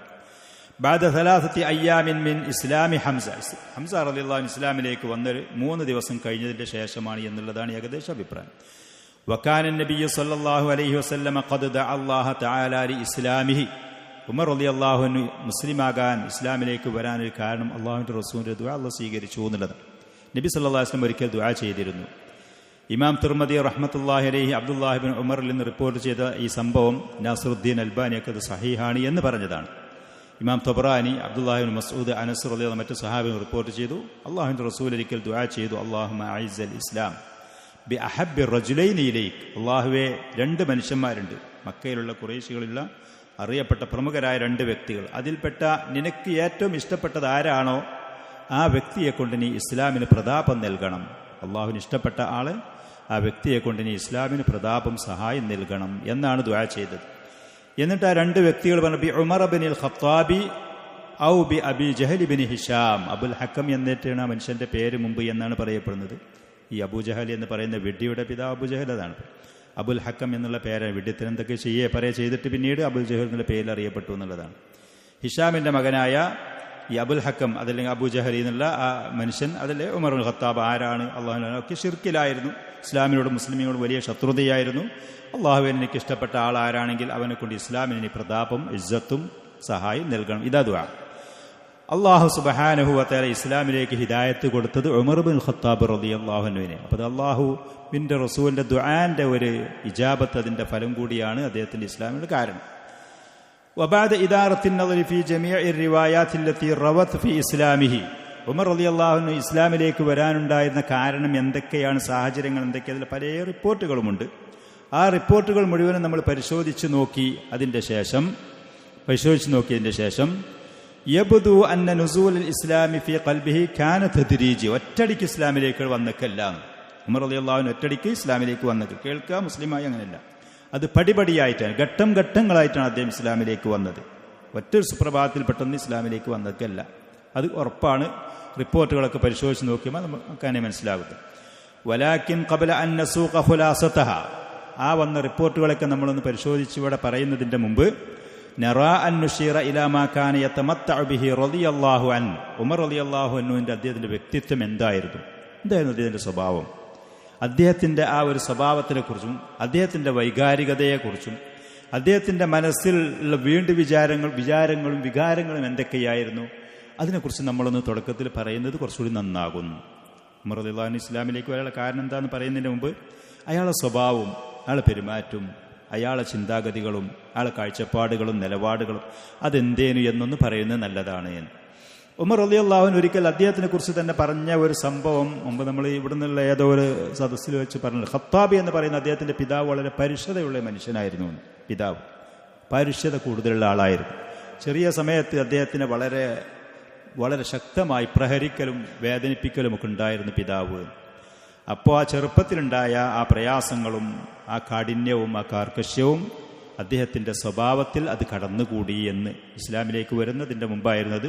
ബഅദ 3 അയ്യാമിൻ മിൻ ഇസ്ലാമി ഹംസ റളിയല്ലാഹു അൻഹു ഇസ്ലാമിലേക്ക് വന്നൊരു 3 ദിവസം കഴിഞ്ഞതിൻ്റെ ശേഷമാണ് എന്നുള്ളതാണ് ഏകദേശ അഭിപ്രായം. വകാന നബിയ്യു സല്ലല്ലാഹു അലൈഹി വസല്ലമ ഖദ് ദഅ അല്ലാഹു തആല ലി ഇസ്ലാമിഹി, ഉമർ റളിയല്ലാഹു അൻഹു മുസ്ലിമാകാൻ ഇസ്ലാമിലേക്ക് വരാനൊരു കാരണം അല്ലാഹുവിൻ്റെ റസൂലിൻ്റെ ദുആ അല്ലാഹു സ്വീകരിച്ചു എന്നുള്ളതാണ്. നബി സല്ലല്ലാഹു അലൈഹി വസല്ലം ഒരിക്കൽ ദുആ ചെയ്തിരുന്നു. ഇമാം തിർമദി റഹ്മത്തുള്ളാഹി അലൈഹി അബ്ദുല്ലാഹി ബിൻ ഉമറിൽ നിന്ന് റിപ്പോർട്ട് ചെയ്ത ഈ സംഭവം നാസിറുദ്ദീൻ അൽബാനിയൊക്കെ അത് സഹീഹാണ് എന്ന് പറഞ്ഞതാണ്. ഇമാം തബറാനി, അബ്ദുല്ലാഹി ബിൻ മസ്ഊദ്, അനസ് റളിയല്ലാഹു മറ്റു സഹാബികൾ റിപ്പോർട്ട് ചെയ്തു. അല്ലാഹുവിൻ്റെ റസൂൽ ഒരിക്കൽ ദുആ ചെയ്തു, അല്ലാഹുമ്മ അഇസ്സൽ ഇസ്ലാം ബി അഹബ്ബി റജുലൈനി ഇലൈക്, അള്ളാഹുവേ, രണ്ട് മനുഷ്യന്മാരുണ്ട് മക്കയിലുള്ള ഖുറൈശികളുള്ള അറിയപ്പെട്ട പ്രമുഖരായ രണ്ട് വ്യക്തികൾ, അതിൽപ്പെട്ട നിനക്ക് ഏറ്റവും ഇഷ്ടപ്പെട്ടത് ആരാണോ ആ വ്യക്തിയെ കൊണ്ട് നീ ഇസ്ലാമിന് പ്രതാപം നൽകണം. അള്ളാഹുവിന് ഇഷ്ടപ്പെട്ട ആള്, ആ വ്യക്തിയെ കൊണ്ട് നീ ഇസ്ലാമിന് പ്രതാപം സഹായം നൽകണം എന്നാണ് ദുആ ചെയ്തത്. എന്നിട്ട് ആ രണ്ട് വ്യക്തികൾ പറഞ്ഞു, ബി ഉമർ ബിനിൽ ഖത്താബി ഔ ബി അബി ജഹൽ ബിൻ ഹിഷാം. അബുൽ ഹക്കം എന്നിട്ടാണ് ആ മനുഷ്യന്റെ പേര് മുമ്പ് എന്നാണ് പറയപ്പെടുന്നത്. ഈ അബൂജഹൽ എന്ന് പറയുന്ന വിഡ്ഢിയുടെ പിതാവ് അബൂജഹൽ, അതാണ്. അബുൽ ഹക്കം എന്നുള്ള പേരാണ്. വിഡ്ഢിത്തരം എന്തൊക്കെ ചെയ്തിട്ട് പിന്നീട് അബുൽ ജഹൽ എന്നുള്ള പേരിൽ അറിയപ്പെട്ടു എന്നുള്ളതാണ്. ഹിഷാമിന്റെ മകനായ ഈ അബുൽ ഹക്കം, അതല്ലെങ്കിൽ അബൂജഹൽ എന്നുള്ള ആ മനുഷ്യൻ, അതിലെ ഉമർ ഉൽ ഖത്താബ് ആരാണ്? അള്ളാഹുവിനൊക്കെ ഷിർക്കിലായിരുന്നു, ഇസ്ലാമിനോടും മുസ്ലിമിനോടും വലിയ ശത്രുതയായിരുന്നു. അള്ളാഹുവിന് എനിക്ക് ഇഷ്ടപ്പെട്ട ആൾ ആരാണെങ്കിൽ അവനെ കൊണ്ട് ഇസ്ലാമിന് പ്രതാപം, ഇസ്സത്തും സഹായം നൽകണം. ഇതാ ദുആ. അള്ളാഹു സുബ്ഹാനഹു വ തആല ഇസ്ലാമിലേക്ക് ഹിദായത്ത് കൊടുത്തത് ഉമർ ബിൻ ഖത്താബ് റളിയല്ലാഹു അൻഹുവിനെ. അപ്പോൾ അള്ളാഹുവിന്റെ റസൂലിന്റെ ദുആന്റെ ഒരു ഇജാബത്ത്, അതിന്റെ ഫലം കൂടിയാണ് അദ്ദേഹത്തിന്റെ ഇസ്ലാമിന്റെ കാരണം. വബഅദ ഇദാറത്തിൻ നദരി ഫീ ജമീഇ റിവായാത്തി അല്ലതി റവത് ഫീ ഇസ്ലാമിഹി, ഉമർ റളിയല്ലാഹു അൻഹു ഇസ്ലാമിലേക്ക് വരാനുണ്ടായിരുന്ന കാരണം എന്തൊക്കെയാണ്, സാഹചര്യങ്ങൾ എന്തൊക്കെയാണ്, അതിൽ പല റിപ്പോർട്ടുകളുമുണ്ട്. ആ റിപ്പോർട്ടുകൾ മുഴുവനും നമ്മൾ പരിശോധിച്ചു നോക്കിയതിന്റെ ശേഷം യബ്ദു അന്ന നുസൂൽ ഇസ്ലാമി ഫീ ഖൽബിഹി കാന തദ്രീജി, ഒറ്റടിക്ക് ഇസ്ലാമിലേക്ക് വന്നേക്കല്ല. ഉമർ റളിയല്ലാഹു അൻഹു ഒറ്റടിക്ക് ഇസ്ലാമിലേക്ക് വന്നത് കേൾക്കുക, മുസ്ലിമായി അങ്ങനെയല്ല. അത് പടിപടിയായിട്ടാണ്, ഘട്ടങ്ങളായിട്ടാണ് അദ്ദേഹം ഇസ്ലാമിലേക്ക് വന്നത്. ഒറ്റൊരു സുപ്രഭാതത്തിൽ പെട്ടെന്ന് ഇസ്ലാമിലേക്ക് വന്നേക്കല്ല. അത് ഉറപ്പാണ്. റിപ്പോർട്ടുകളൊക്കെ പരിശോധിച്ച് നോക്കിയാൽ നമുക്കതിനെ മനസ്സിലാകുന്നത്. വലാകിൻ ഖബല അൻ നസൂഖ ഖുലാസതഹ, ആ വന്ന റിപ്പോർട്ടുകളൊക്കെ നമ്മളൊന്ന് പരിശോധിച്ച് ഇവിടെ പറയുന്നതിന്റെ മുമ്പ് നറാ അൻ നുശീറ ഇലാ മാ കാന യതമത്തഉ ബിഹി റളിയല്ലാഹു അൻ, ഉമർ റളിയല്ലാഹു അൻഹുവിന്റെ അദ്ദേഹത്തിന്റെ വ്യക്തിത്വം എന്തായിരുന്നു അദ്ദേഹത്തിന്റെ സ്വഭാവം, അദ്ദേഹത്തിന്റെ ആ ഒരു സ്വഭാവത്തിനെക്കുറിച്ചും അദ്ദേഹത്തിന്റെ വൈകാരികതയെക്കുറിച്ചും അദ്ദേഹത്തിന്റെ മനസ്സിൽ ഉള്ള വിചാരങ്ങളും വികാരങ്ങളും എന്തൊക്കെയായിരുന്നു, അതിനെക്കുറിച്ച് നമ്മളൊന്ന് തുടക്കത്തിൽ പറയുന്നത് കുറച്ചുകൂടി നന്നാകുന്നു. ഉമർ റളിയല്ലാഹു അൻഹു ഇസ്ലാമിലേക്ക് വരാനുള്ള കാരണം എന്താണെന്ന് പറയുന്നതിന് മുമ്പ് അയാളുടെ സ്വഭാവവും അയാളുടെ പെരുമാറ്റവും അയാളുടെ ചിന്താഗതികളും അയാളുടെ കാഴ്ചപ്പാടുകളും നിലപാടുകളും അതെന്തേനു എന്നൊന്ന് പറയുന്നത് നല്ലതാണ് എന്ന്. ഉമർ റളിയല്ലാഹു അൻഹു ഒരിക്കൽ അദ്ദേഹത്തിനെ കുറിച്ച് തന്നെ പറഞ്ഞ ഒരു സംഭവം മുമ്പ് നമ്മൾ ഇവിടെ നിന്നുള്ള ഏതോ ഒരു സദസ്സിൽ വെച്ച് പറഞ്ഞു. ഖത്താബി എന്ന് പറയുന്ന അദ്ദേഹത്തിന്റെ പിതാവ് വളരെ പരുഷതയുള്ള മനുഷ്യനായിരുന്നു. പിതാവ് പരുഷത കൂടുതലുള്ള ആളായിരുന്നു. ചെറിയ സമയത്ത് അദ്ദേഹത്തിന് വളരെ വളരെ ശക്തമായി പ്രഹരിക്കലും വേദനിപ്പിക്കലും ഒക്കെ ഉണ്ടായിരുന്നു പിതാവ്. അപ്പോൾ ആ ചെറുപ്പത്തിലുണ്ടായ ആ പ്രയാസങ്ങളും ആ കാഠിന്യവും ആ കാർക്കശ്യവും അദ്ദേഹത്തിന്റെ സ്വഭാവത്തിൽ അത് കടന്നുകൂടി എന്ന്. ഇസ്ലാമിലേക്ക് വരുന്നതിൻ്റെ മുമ്പായിരുന്നത്,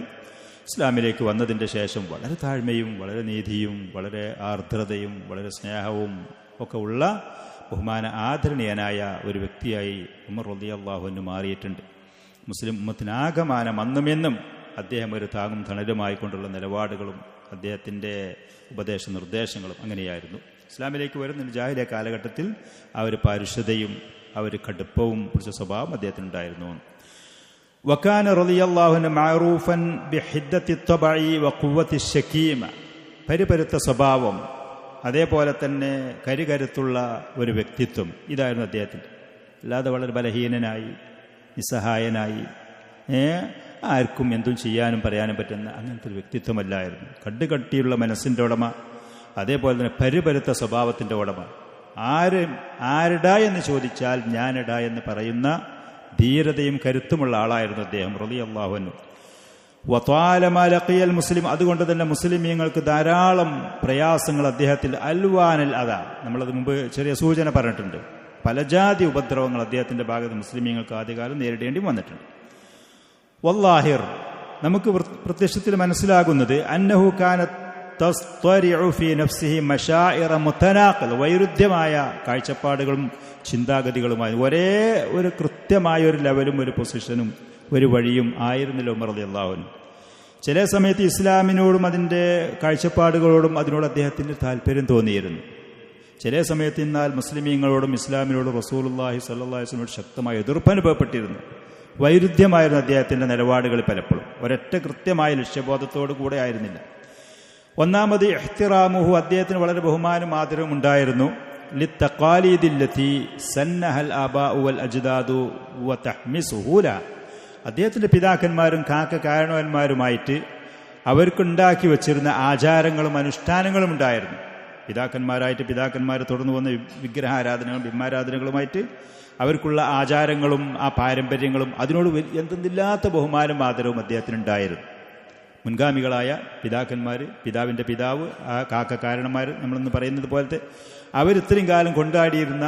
ഇസ്ലാമിലേക്ക് വന്നതിൻ്റെ ശേഷം വളരെ താഴ്മയും വളരെ നീതിയും വളരെ ആർദ്രതയും വളരെ സ്നേഹവും ഒക്കെ ഉള്ള ബഹുമാന ആദരണീയനായ ഒരു വ്യക്തിയായി ഉമർ റളിയല്ലാഹു അൻഹു മാറിയിട്ടുണ്ട്. മുസ്ലിം ഉമ്മത്തിനാകമാനം അന്നുമെന്നും അദ്ദേഹം ഒരു താങ്ങും തണലുമായി കൊണ്ടുള്ള നിലപാടുകളും അദ്ദേഹത്തിൻ്റെ ഉപദേശ നിർദ്ദേശങ്ങളും അങ്ങനെയായിരുന്നു. ഇസ്ലാമിലേക്ക് വരുന്ന ജാഹിലിയ കാലഘട്ടത്തിൽ ആ ഒരു പാരുഷതയും ആ ഒരു കടുപ്പവും പിടിച്ച സ്വഭാവം അദ്ദേഹത്തിനുണ്ടായിരുന്നു. വകാന റളിയല്ലാഹു അൻഹു മഅറൂഫൻ ബിഹിദ്ദത്തി ത്വബഇ വഖുവ്വത്തി ശകീമ, പരിപരുത്ത സ്വഭാവം, അതേപോലെ തന്നെ കരുകരുത്തുള്ള ഒരു വ്യക്തിത്വം, ഇതായിരുന്നു അദ്ദേഹത്തിൻ്റെ. അല്ലാതെ വളരെ ബലഹീനനായി നിസ്സഹായനായി ആർക്കും എന്തും ചെയ്യാനും പറയാനും പറ്റുന്ന അങ്ങനത്തെ ഒരു വ്യക്തിത്വമല്ലായിരുന്നു. കട്ടുകട്ടിയുള്ള മനസ്സിൻ്റെ ഉടമ, അതേപോലെ തന്നെ പരിപരുത്ത സ്വഭാവത്തിൻ്റെ ഉടമ. ആരുടാ എന്ന് ചോദിച്ചാൽ ഞാനിടാ എന്ന് പറയുന്ന ധീരതയും കരുത്തുമുള്ള ആളായിരുന്നു അദ്ദേഹം റളിയല്ലാഹു അൻഹു. വത്വാലമാ ലഖിയൽ മുസ്ലിം, അതുകൊണ്ട് തന്നെ മുസ്ലിമീങ്ങൾക്ക് ധാരാളം പ്രയാസങ്ങൾ അദ്ദേഹത്തിൽ അൽവാനൽ അതാ, നമ്മളത് മുമ്പ് ചെറിയ സൂചന പറഞ്ഞിട്ടുണ്ട്. പല ജാതി ഉപദ്രവങ്ങൾ അദ്ദേഹത്തിന്റെ ഭാഗത്ത് മുസ്ലിമീങ്ങൾക്ക് ആദ്യകാലം നേരിടേണ്ടി വന്നിട്ടുണ്ട്. വല്ലാഹിർ, നമുക്ക് പ്രത്യക്ഷത്തിൽ മനസ്സിലാകുന്നത് അന്നഹു കാനത്ത് തസ്തരിഉ ഫീ നഫ്സിഹി മശാഇറ മുതനാഖിൽ, വൈരുദ്ധ്യമായ കാഴ്ചപ്പാടുകളും ചിന്താഗതികളുമായി ഒരേ ഒരു കൃത്യമായ ഒരു ലെവലും ഒരു പൊസിഷനും ഒരു വഴിയും ആയിരുന്നില്ല ഉമർ റളിയല്ലാഹു അൻഹു. ചില സമയത്ത് ഇസ്ലാമിനോടും അതിൻ്റെ കാഴ്ചപ്പാടുകളോടും അതിനോട് അദ്ദേഹത്തിന് താല്പര്യം തോന്നിയിരുന്നു. ചില സമയത്ത് എന്നാൽ മുസ്ലിമീങ്ങളോടും ഇസ്ലാമിനോടും റസൂലുള്ളാഹി സ്വല്ലല്ലാഹു അലൈഹി വസല്ലം ശക്തമായ എതിർപ്പ് അനുഭവപ്പെട്ടിരുന്നു. വൈരുദ്ധ്യമായിരുന്നു അദ്ദേഹത്തിന്റെ നിലപാടുകൾ പലപ്പോഴും. ഒരൊറ്റ കൃത്യമായ ലക്ഷ്യബോധത്തോടു കൂടെ ആയിരുന്നില്ല. ഒന്നാമത് ഇഹ്തിറാമുഹു, അദ്ദേഹത്തിന് വളരെ ബഹുമാനം ആദരവും ഉണ്ടായിരുന്നു. ലിത്തഖാലീദില്ലതി സന്നഹൽ ആബാഉ വൽ അജ്ദാദു വതഹ്മിസുഹു ല, അദ്ദേഹത്തിന്റെ പിതാക്കന്മാരും കാരണവന്മാരുമായിട്ട് അവർക്കുണ്ടാക്കി വച്ചിരുന്ന ആചാരങ്ങളും അനുഷ്ഠാനങ്ങളും ഉണ്ടായിരുന്നു. പിതാക്കന്മാർ തുടർന്നു വന്ന വിഗ്രഹാരാധനകളും ബിംബാരാധനകളുമായിട്ട് അവർക്കുള്ള ആചാരങ്ങളും ആ പാരമ്പര്യങ്ങളും അതിനോട് എന്തെന്നില്ലാത്ത ബഹുമാനം ആദരവും അദ്ദേഹത്തിനുണ്ടായിരുന്നു. മുൻഗാമികളായ പിതാക്കന്മാർ, പിതാവിൻ്റെ പിതാവ്, ആ കാരണന്മാർ നമ്മളെന്ന് പറയുന്നത് പോലത്തെ അവരിത്രയും കാലം കൊണ്ടാടിയിരുന്ന,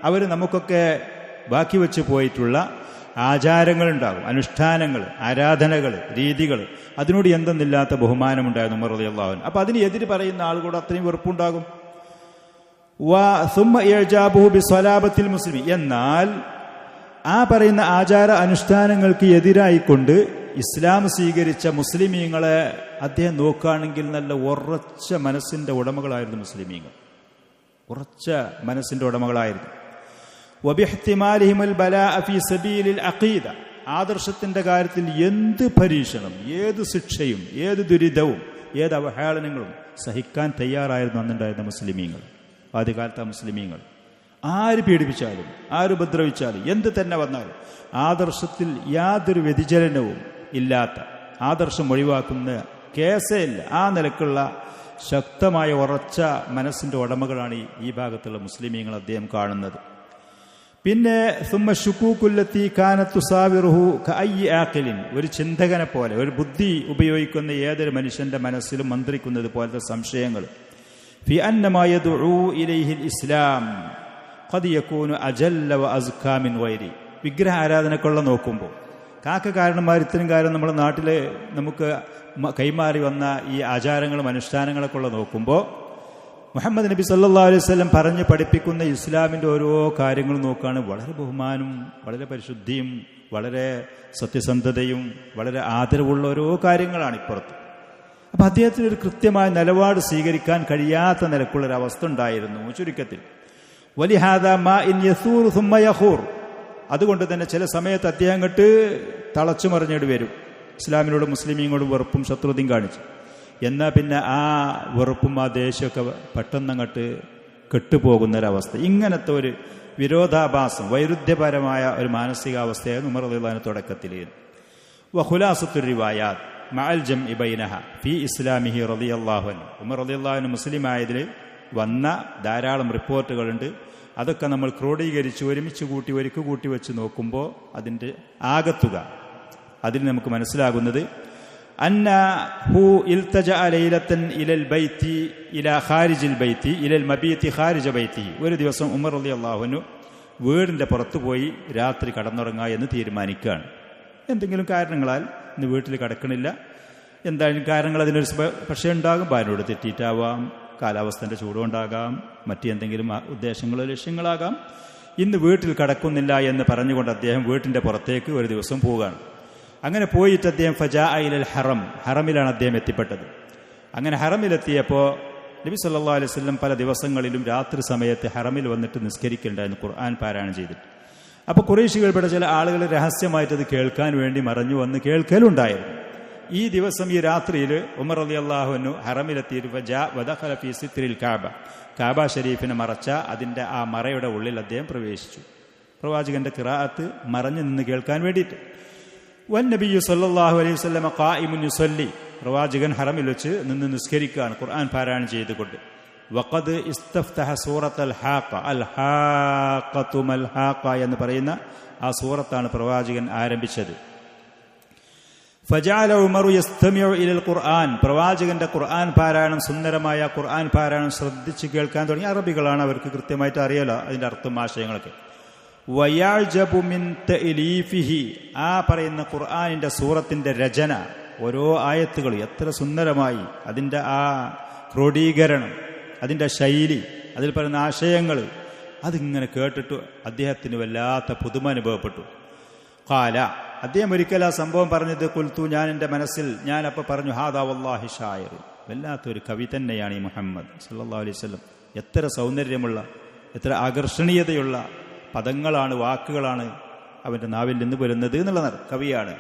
അവർ നമുക്കൊക്കെ ബാക്കി വെച്ച് പോയിട്ടുള്ള ആചാരങ്ങളുണ്ടാകും, അനുഷ്ഠാനങ്ങൾ, ആരാധനകൾ, രീതികൾ, അതിനോട് എന്തെന്നില്ലാത്ത ബഹുമാനമുണ്ടായിരുന്നു ഉമർ റളിയല്ലാഹു അൻഹു. അപ്പം അതിന് എതിര് പറയുന്ന ആളുകൂടെ അത്രയും വെറുപ്പുണ്ടാകും. മുസ്ലിം, എന്നാൽ ആ പറയുന്ന ആചാര അനുഷ്ഠാനങ്ങൾക്ക് എതിരായിക്കൊണ്ട് ഇസ്ലാം സ്വീകരിച്ച മുസ്ലിമീങ്ങളെ അദ്ദേഹം നോക്കുകയാണെങ്കിൽ നല്ല ഉറച്ച മനസ്സിന്റെ ഉടമകളായിരുന്നു മുസ്ലിമീങ്ങൾ, ഉറച്ച മനസ്സിന്റെ ഉടമകളായിരുന്നു. ആദർശത്തിന്റെ കാര്യത്തിൽ എന്ത് പരീക്ഷണം, ഏത് ശിക്ഷയും, ഏത് ദുരിതവും, ഏത് അവഹേളനങ്ങളും സഹിക്കാൻ തയ്യാറായിരുന്നു അന്നുണ്ടായിരുന്ന മുസ്ലിമീങ്ങൾ. ആദ്യകാലത്തെ മുസ്ലിമീങ്ങൾ ആര് പീഡിപ്പിച്ചാലും, ആര് ഉപദ്രവിച്ചാലും, എന്ത് തന്നെ വന്നാലും ആദർശത്തിൽ യാതൊരു വ്യതിചലനവും ഇല്ലാത്ത, ആദർശം ഒഴിവാക്കുന്ന കേസേ ഇല്ല, ആ നിലക്കുള്ള ശക്തമായ ഉറച്ച മനസ്സിന്റെ ഉടമകളാണ് ഈ ഭാഗത്തുള്ള മുസ്ലിമീങ്ങൾ അദ്ദേഹം കാണുന്നത്. പിന്നെ ഒരു ചിന്തകനെ പോലെ, ഒരു ബുദ്ധി ഉപയോഗിക്കുന്ന ഏതൊരു മനുഷ്യന്റെ മനസ്സിലും മന്ത്രിക്കുന്നത് പോലത്തെ സംശയങ്ങൾ. ഇസ്ലാം വിഗ്രഹ ആരാധനക്കുള്ള നോക്കുമ്പോൾ കാരണന്മാർ ഇത്തരം കാര്യം നമ്മുടെ നാട്ടിൽ നമുക്ക് കൈമാറി വന്ന ഈ ആചാരങ്ങളും അനുഷ്ഠാനങ്ങളൊക്കെ ഉള്ള നോക്കുമ്പോൾ മുഹമ്മദ് നബി സല്ലല്ലാഹു അലൈഹി വസല്ലം പറഞ്ഞ് പഠിപ്പിക്കുന്ന ഇസ്ലാമിൻ്റെ ഓരോ കാര്യങ്ങളും നോക്കുകയാണ് വളരെ ബഹുമാനവും വളരെ പരിശുദ്ധിയും വളരെ സത്യസന്ധതയും വളരെ ആദരവുള്ള ഓരോ കാര്യങ്ങളാണ് ഇപ്പുറത്ത്. അപ്പം അദ്ദേഹത്തിന് ഒരു കൃത്യമായ നിലപാട് സ്വീകരിക്കാൻ കഴിയാത്ത നിലക്കുള്ളൊരവസ്ഥ ഉണ്ടായിരുന്നു ചുരുക്കത്തിൽ. അതുകൊണ്ട് തന്നെ ചില സമയത്ത് അദ്ദേഹം അങ്ങോട്ട് തളച്ചു മറിഞ്ഞിട്ട് വരും, ഇസ്ലാമിനോടും മുസ്ലിമീങ്ങളോടും വെറുപ്പും ശത്രുതയും കാണിച്ചു. എന്നാൽ പിന്നെ ആ വെറുപ്പും ആ ദേഷ്യമൊക്കെ പെട്ടെന്നങ്ങോട്ട് കെട്ടുപോകുന്നൊരവസ്ഥ. ഇങ്ങനത്തെ ഒരു വിരോധാഭാസം, വൈരുദ്ധ്യപരമായ ഒരു മാനസികാവസ്ഥയായിരുന്നു ഉമർ റളിയല്ലാഹു അൻഹു തുടക്കത്തിൽ. വഖുലാസത്തുർ റിവായാത്ത് മഅൽ ജംഇ ബൈനഹ ഫീ ഇസ്ലാമിഹി റളിയല്ലാഹു അൻഹു. ഉമർ റളിയല്ലാഹു അൻഹു മുസ്ലിം ആയതിൽ വന്ന ധാരാളം റിപ്പോർട്ടുകളുണ്ട്. അതൊക്കെ നമ്മൾ ക്രോഡീകരിച്ച് ഒരുമിച്ച് കൂട്ടി വെച്ച് നോക്കുമ്പോൾ അതിൻ്റെ ആകത്തുക അതിൽ നമുക്ക് മനസ്സിലാകുന്നത് അന്നഹു ഇൽതജഅ ലൈലത്തൻ ഇലൽ ബൈത്തി ഇലാ ഖാരിജിൽ ബൈത്തി ഇലൽ മബീതി ഖാരിജ ബൈത്തിഹി. ഒരു ദിവസം ഉമർ റളിയല്ലാഹു അൻഹു വീടിൻ്റെ പുറത്തു പോയി രാത്രി കടന്നുറങ്ങുക എന്ന് തീരുമാനിക്കുകയാണ്. എന്തെങ്കിലും കാരണങ്ങളാൽ ഇന്ന് വീട്ടിൽ കിടക്കണില്ല, എന്തായാലും കാരണങ്ങൾ അതിനൊരു പക്ഷേ ഉണ്ടാകും. ഭാര്യയോട് തെറ്റിയിട്ടാവാം, കാലാവസ്ഥൻ്റെ ചൂടുകൊണ്ടാകാം, മറ്റെന്തെങ്കിലും ഉദ്ദേശങ്ങളോ ലക്ഷ്യങ്ങളാകാം. ഇന്ന് വീട്ടിൽ കടക്കുന്നില്ല എന്ന് പറഞ്ഞുകൊണ്ട് അദ്ദേഹം വീട്ടിൻ്റെ പുറത്തേക്ക് ഒരു ദിവസം പോവുകയാണ്. അങ്ങനെ പോയിട്ട് അദ്ദേഹം ഫജാഅ ഇലൽ ഹറം, ഹറമിലാണ് അദ്ദേഹം എത്തിപ്പെട്ടത്. അങ്ങനെ ഹറമിലെത്തിയപ്പോൾ നബി സല്ലല്ലാഹു അലൈഹി വസല്ലം പല ദിവസങ്ങളിലും രാത്രി സമയത്ത് ഹറമിൽ വന്നിട്ട് നിസ്കരിക്കുന്നുണ്ടായിരുന്നു, ഖുർആൻ പാരായണം ചെയ്തിട്ട്. അപ്പോൾ ഖുറൈശികൾപ്പെടെ ചില ആളുകൾ രഹസ്യമായിട്ടത് കേൾക്കാൻ വേണ്ടി മറഞ്ഞു വന്ന് കേൾക്കലുണ്ടായിരുന്നു. ഈ ദിവസം ഈ രാത്രിയിൽ ഉമർ റളിയല്ലാഹു അൻഹു ഹറമിലെത്തിയിട്ട് വദഖല ഫീ സിത്രിൽ കാബ ഷരീഫിനെ മറച്ച അതിൻ്റെ ആ മറയുടെ ഉള്ളിൽ അദ്ദേഹം പ്രവേശിച്ചു, പ്രവാചകന്റെ ഖിറാഅത്ത് മറഞ്ഞു നിന്ന് കേൾക്കാൻ വേണ്ടിയിട്ട്. വന്നബിയ്യു സല്ലല്ലാഹു അലൈഹി വസല്ലം ഖായിമുൻ യുസല്ലി, പ്രവാചകൻ ഹറമിൽ വെച്ച് നിന്ന് നിസ്കരിക്കുകയാണ് ഖുർആൻ പാരായണം ചെയ്തുകൊണ്ട്. വഖദ് ഇസ്തഫ്തഹ സൂറത്തുൽ ഹാഖ, അൽ ഹാഖതു മൽ ഹാഖ എന്ന് പറയുന്ന ആ സൂറത്താണ് പ്രവാചകൻ ആരംഭിച്ചത്. ഫജഅല ഉമറു യസ്തമിഉ ഇലൽ ഖുർആൻ, പ്രവാചകന്റെ ഖുർആൻ പാരായണം, സുന്ദരമായ ഖുർആൻ പാരായണം ശ്രദ്ധിച്ച് കേൾക്കാൻ തുടങ്ങി. അറബികളാണ്, അവർക്ക് കൃത്യമായിട്ട് അറിയാലോ അതിൻ്റെ അർത്ഥം ആശയങ്ങളൊക്കെ. വയഅജബു മിൻ തഅലീഫിഹി, ആ പറയുന്ന ഖുർആനിന്റെ സൂറത്തിന്റെ രചന, ഓരോ ആയത്തുകൾ എത്ര സുന്ദരമായി, അതിൻ്റെ ആ ക്രോഡീകരണം, അതിൻ്റെ ശൈലി, അതിൽ പറയുന്ന ആശയങ്ങൾ, അതിങ്ങനെ കേട്ടിട്ട് അദ്ദേഹത്തിന് വല്ലാത്ത പുതുമ അനുഭവപ്പെട്ടു. ഖാല, അദ്ദേഹം ഒരിക്കൽ ആ സംഭവം പറഞ്ഞത്, ഖുൽതു, ഞാൻ എൻ്റെ മനസ്സിൽ ഞാനപ്പോൾ പറഞ്ഞു, ഹാദാ വല്ലാഹി ഷായിർ, വല്ലാത്തൊരു കവി തന്നെയാണ് ഈ മുഹമ്മദ് സല്ലല്ലാഹു അലൈഹി വസല്ലം. എത്ര സൗന്ദര്യമുള്ള, എത്ര ആകർഷണീയതയുള്ള പദങ്ങളാണ്, വാക്കുകളാണ് അവൻ്റെ നാവിൽ നിന്ന് വരുന്നത് എന്നുള്ളതാണ്. കവിയാണ്.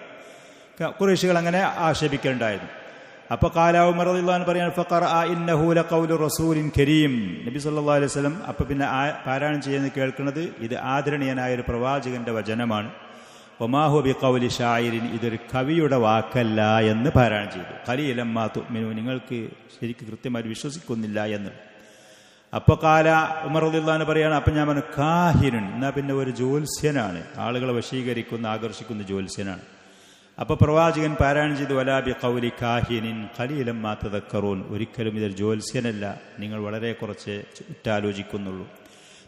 ഖുറൈശികൾ അങ്ങനെ ആക്ഷേപിക്കലുണ്ടായിരുന്നു. അപ്പോൾ ഖാല ഉമർ റളിയല്ലാഹു അൻഹു പറയാൻ, ഫഖറഅ ഇന്നഹു ലഖൗലു റസൂലിൻ കരീം, നബി സല്ലല്ലാഹു അലൈഹി വസല്ലം അപ്പോൾ പിന്നെ പാരായണം ചെയ്യുന്നത് കേൾക്കുന്നത് ഇത് ആദരണീയനായ ഒരു പ്രവാചകന്റെ വചനമാണ്. വമാഹു ബിഖൗലി ഷായിരിൻ, ഇതൊരു കവിയുടെ വാക്കല്ല എന്ന് പാരായണം ചെയ്തു. ഖലീലൻ മാ തുഅ്മിനൂൻ, നിങ്ങൾക്ക് ശരിക്കും കൃത്യമായി വിശ്വസിക്കുന്നില്ല എന്ന്. അപ്പൊ കാല ഉമർ റളിയല്ലാഹു അൻഹു പറയാണ്, അപ്പൊ ഞാൻ പറഞ്ഞു കാഹിനുൻ, എന്നാ പിന്നെ ഒരു ജ്യോത്സ്യനാണ്, ആളുകളെ വശീകരിക്കുന്ന ആകർഷിക്കുന്ന ജ്യോത്സ്യനാണ്. അപ്പൊ പ്രവാചകൻ പാരായണം ചെയ്തു, വലാ ബി ഖൗലി കാഹിനിൻ ഖലീലൻ മാ തദക്കറൂൻ, ഒരിക്കലും ഇതൊരു ജ്യോത്സ്യനല്ല, നിങ്ങൾ വളരെ കുറച്ച് ഉറ്റാലോചിക്കുന്നുള്ളൂ.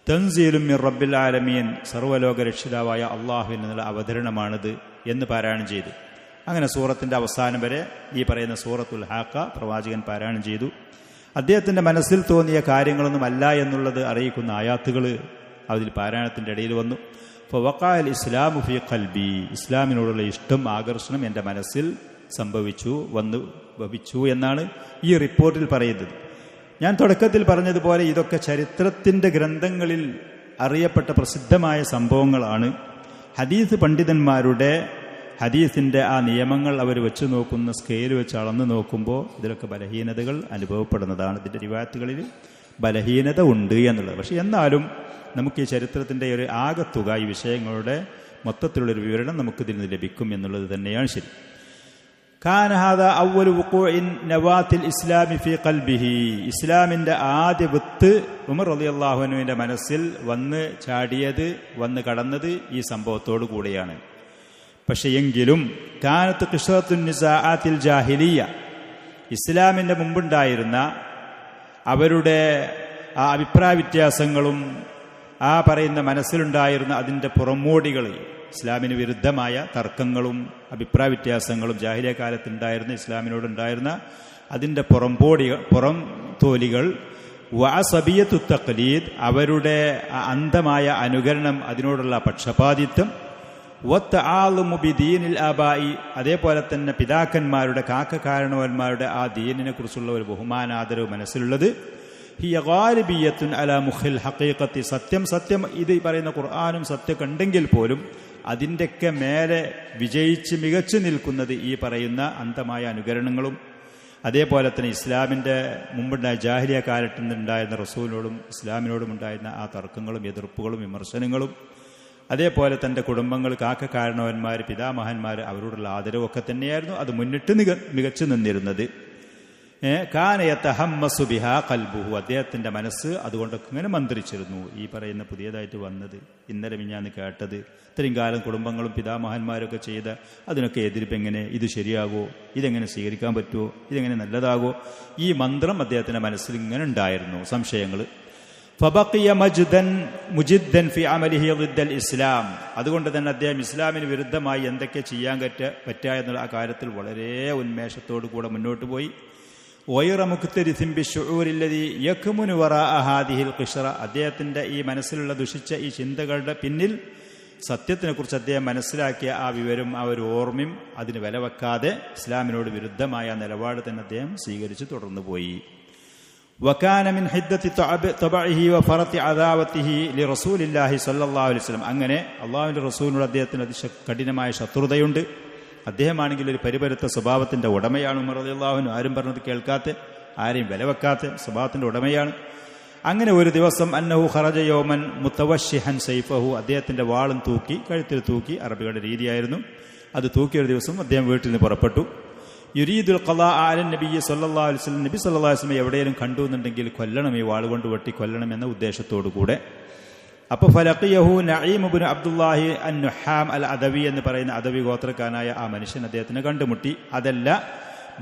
തൻസീലും മിർ റബ്ബിൽ ആലമീൻ, സർവ്വലോക രക്ഷിതാവായ അള്ളാഹുവിൽ നിന്നുള്ള അവതരണമാണിത് എന്ന് പാരായണം ചെയ്തു. അങ്ങനെ സൂറത്തിന്റെ അവസാനം വരെ ഈ പറയുന്ന സൂറത്തുൽ ഹാഖ പ്രവാചകൻ പാരായണം ചെയ്തു. അദ്ദേഹത്തിന്റെ മനസ്സിൽ തോന്നിയ കാര്യങ്ങളൊന്നും അല്ല എന്നുള്ളത് അറിയിക്കുന്ന ആയാത്തുകൾ അതിൽ പാരായണത്തിന്റെ ഇടയിൽ വന്നു. ഫവഖഅൽ ഇസ്ലാമു ഫീ ഖൽബി, ഇസ്ലാമിനോടുള്ള ഇഷ്ടം, ആകർഷണം എൻ്റെ മനസ്സിൽ ഭവിച്ചു എന്നാണ് ഈ റിപ്പോർട്ടിൽ പറയുന്നത്. ഞാൻ തുടക്കത്തിൽ പറഞ്ഞതുപോലെ ഇതൊക്കെ ചരിത്രത്തിന്റെ ഗ്രന്ഥങ്ങളിൽ അറിയപ്പെട്ട പ്രസിദ്ധമായ സംഭവങ്ങളാണ്. ഹദീസ് പണ്ഡിതന്മാരുടെ ഹദീസിന്റെ ആ നിയമങ്ങൾ അവർ വെച്ച് നോക്കുന്ന സ്കെയിൽ വെച്ച് അളന്ന് നോക്കുമ്പോൾ ഇതിലൊക്കെ ബലഹീനതകൾ അനുഭവപ്പെടുന്നതാണ്. ഇതിന്റെ റിവായത്തുകളിൽ ബലഹീനത ഉണ്ട് എന്നുള്ളത്. പക്ഷെ എന്നാലും നമുക്ക് ഈ ചരിത്രത്തിന്റെ ഒരു ആകത്തുക, ഈ വിഷയങ്ങളുടെ മൊത്തത്തിലുള്ളൊരു വിവരണം നമുക്കിതിൽ നിന്ന് ലഭിക്കും എന്നുള്ളത് തന്നെയാണ് ശരി. കാന ഹാദാ അവ്വലു വുഖൂഇൻ നവാത്തിൽ ഇസ്ലാമി ഫീ ഖൽബിഹി, ഇസ്ലാമിന്റെ ആദ്യ വിത്ത് ഉമർ റളിയല്ലാഹു അൻഹുവിന്റെ മനസ്സിൽ വന്ന് ചാടിയത്, വന്ന് കടന്നത് ഈ സംഭവത്തോടു കൂടിയാണ്. പക്ഷെ എങ്കിലും കാനത്ത് ഖിശ്റത്തുൻ നിസാഅത്തിൽ ജാഹിലിയ, ഇസ്ലാമിന്റെ മുമ്പുണ്ടായിരുന്ന അവരുടെ ആ അഭിപ്രായ വ്യത്യാസങ്ങളും ആ പറയുന്ന മനസ്സിലുണ്ടായിരുന്ന അതിൻ്റെ പുറമോടികൾ, ഇസ്ലാമിന് വിരുദ്ധമായ തർക്കങ്ങളും അഭിപ്രായ വ്യത്യാസങ്ങളും ജാഹിലിയ കാലത്തുണ്ടായിരുന്ന ഇസ്ലാമിനോടുണ്ടായിരുന്ന അതിൻ്റെ പുറം തോലികൾ, വഅസബിയത്തു തഖ്ലീദ്, അവരുടെ അന്ധമായ അനുകരണം, അതിനോടുള്ള പക്ഷപാതിത്വം, വത്തആലുമു ബിദീനിൽ ആബായി, അതേപോലെ തന്നെ പിതാക്കന്മാരുടെ കാരണവന്മാരുടെ ആ ദീനിനെ കുറിച്ചുള്ള ഒരു ബഹുമാനാദരവ് മനസ്സിലുള്ളത്. ഹിയ ഗാലിബിയത്തുൻ അലാ മുഖിൽ ഹഖീഖത്തി, സത്യം ഇത് പറയുന്ന ഖുർആനും സത്യമൊക്കെ ഉണ്ടെങ്കിൽ പോലും അതിൻ്റെയൊക്കെ മേലെ വിജയിച്ച് മികച്ചു നിൽക്കുന്നത് ഈ പറയുന്ന അന്ധമായ അനുകരണങ്ങളും, അതേപോലെ തന്നെ ഇസ്ലാമിൻ്റെ മുമ്പുണ്ടായ ജാഹിലിയ കാലത്ത് നിന്നുണ്ടായിരുന്ന റസൂലിനോടും ഇസ്ലാമിനോടും ഉണ്ടായിരുന്ന ആ തർക്കങ്ങളും എതിർപ്പുകളും വിമർശനങ്ങളും, അതേപോലെ തൻ്റെ കുടുംബങ്ങൾ, കാരണവന്മാർ, പിതാമഹന്മാർ, അവരോടുള്ള ആദരവൊക്കെ തന്നെയായിരുന്നു അത് മുന്നിട്ട് മികച്ചു നിന്നിരുന്നത്. കാന യതഹമ്മസു ബിഹാ ഖൽബുഹു, അദ്ദേഹത്തിന്റെ മനസ്സ് അതുകൊണ്ടൊക്കെ ഇങ്ങനെ മന്ത്രിച്ചിരുന്നു. ഈ പറയുന്ന പുതിയതായിട്ട് വന്നത്, ഇന്നലെ മിഞ്ഞാന്ന് കേട്ടത്, ഇത്രയും കാലം കുടുംബങ്ങളും പിതാമഹന്മാരൊക്കെ ചെയ്ത അതിനൊക്കെ എതിർപ്പ് എങ്ങനെ, ഇത് ശരിയാകോ, ഇതെങ്ങനെ സ്വീകരിക്കാൻ പറ്റുമോ, ഇതെങ്ങനെ നല്ലതാകോ, ഈ മന്ത്രം അദ്ദേഹത്തിന്റെ മനസ്സിൽ ഇങ്ങനെ ഉണ്ടായിരുന്നു, സംശയങ്ങൾ. ഫബഖിയ മുജിദ്ദൻ ഫി അമലിഹി ളിദ്ദൽ ഇസ്ലാം, അതുകൊണ്ട് തന്നെ അദ്ദേഹം ഇസ്ലാമിന് വിരുദ്ധമായി എന്തൊക്കെ ചെയ്യാൻ പറ്റുക എന്നുള്ള ആ കാര്യത്തിൽ വളരെ ഉന്മേഷത്തോടു കൂടെ മുന്നോട്ട് പോയി. വൈറ മുഖ്തരിസിം ബിശ്ശുഊരില്ലദീ യക്മുനു വറാഅ ഹാദിഹിൽ ഖിശ്റ, അദ്ദേഹത്തിന്റെ ഈ മനസ്സിലുള്ള ദുഷിച്ച ഈ ചിന്തകളുടെ പിന്നിൽ സത്യത്തിനെക്കുറിച്ച് അദ്ദേഹം മനസ്സിലാക്കിയ ആ വിവരം, ആ ഒരു ഓർമ്മയും അതിന് വില വെക്കാതെ ഇസ്ലാമിനോട് വിരുദ്ധമായ നിലപാട് തന്നെ അദ്ദേഹം സ്വീകരിച്ച് തുടർന്നു പോയി. വകാന മിൻ ഹിദ്ദത്തി തബഇഹി വഫറത്തി അദാവത്തിഹി ലിറസൂലില്ലാഹി സ്വല്ലല്ലാഹു അലൈഹി വസല്ലം, അങ്ങനെ അല്ലാഹുവിന്റെ റസൂലിനോട് അദ്ദേഹത്തിന് കഠിനമായ ശത്രുതയുണ്ട്. അദ്ദേഹമാണെങ്കിൽ ഒരു പരിപരുത്ത സ്വഭാവത്തിന്റെ ഉടമയാണ് ഉമർ റളിയല്ലാഹു അൻഹു, ആരും പറഞ്ഞത് കേൾക്കാത്ത, ആരെയും വിലവെക്കാത്ത സ്വഭാവത്തിന്റെ ഉടമയാണ്. അങ്ങനെ ഒരു ദിവസം അന്നഹു ഖറജ യൗമൻ മുതവശ്ശിഹൻ സൈഫഹു, അദ്ദേഹത്തിന്റെ വാളും തൂക്കി, കഴുത്തിൽ തൂക്കി, അറബികളുടെ രീതിയായിരുന്നു, അത് തൂക്കിയൊരു ദിവസം അദ്ദേഹം വീട്ടിൽ നിന്ന് പുറപ്പെട്ടു. യുരീദുൽ ഖളാഅ അലൻ നബി സല്ലല്ലാഹു അലൈഹി വസല്ലം, നബി സല്ലല്ലാഹു അലൈഹി വസല്ലം എവിടെയെങ്കിലും കണ്ടു എന്നുണ്ടെങ്കിൽ കൊല്ലണം, ഈ വാൾ കൊണ്ട് വെട്ടി കൊല്ലണം എന്ന ഉദ്ദേശത്തോടു കൂടെ. അപ്പോൾ ഫലഖിയഹു നഈം ഇബ്നു അബ്ദുല്ലാഹി അൻ-നുഹാം അൽ-അദവി എന്ന് പറയുന്ന അദവി ഗോത്രക്കാരനായ ആ മനുഷ്യൻ അദ്ദേഹത്തിനെ കണ്ടുമുട്ടി. അതല്ല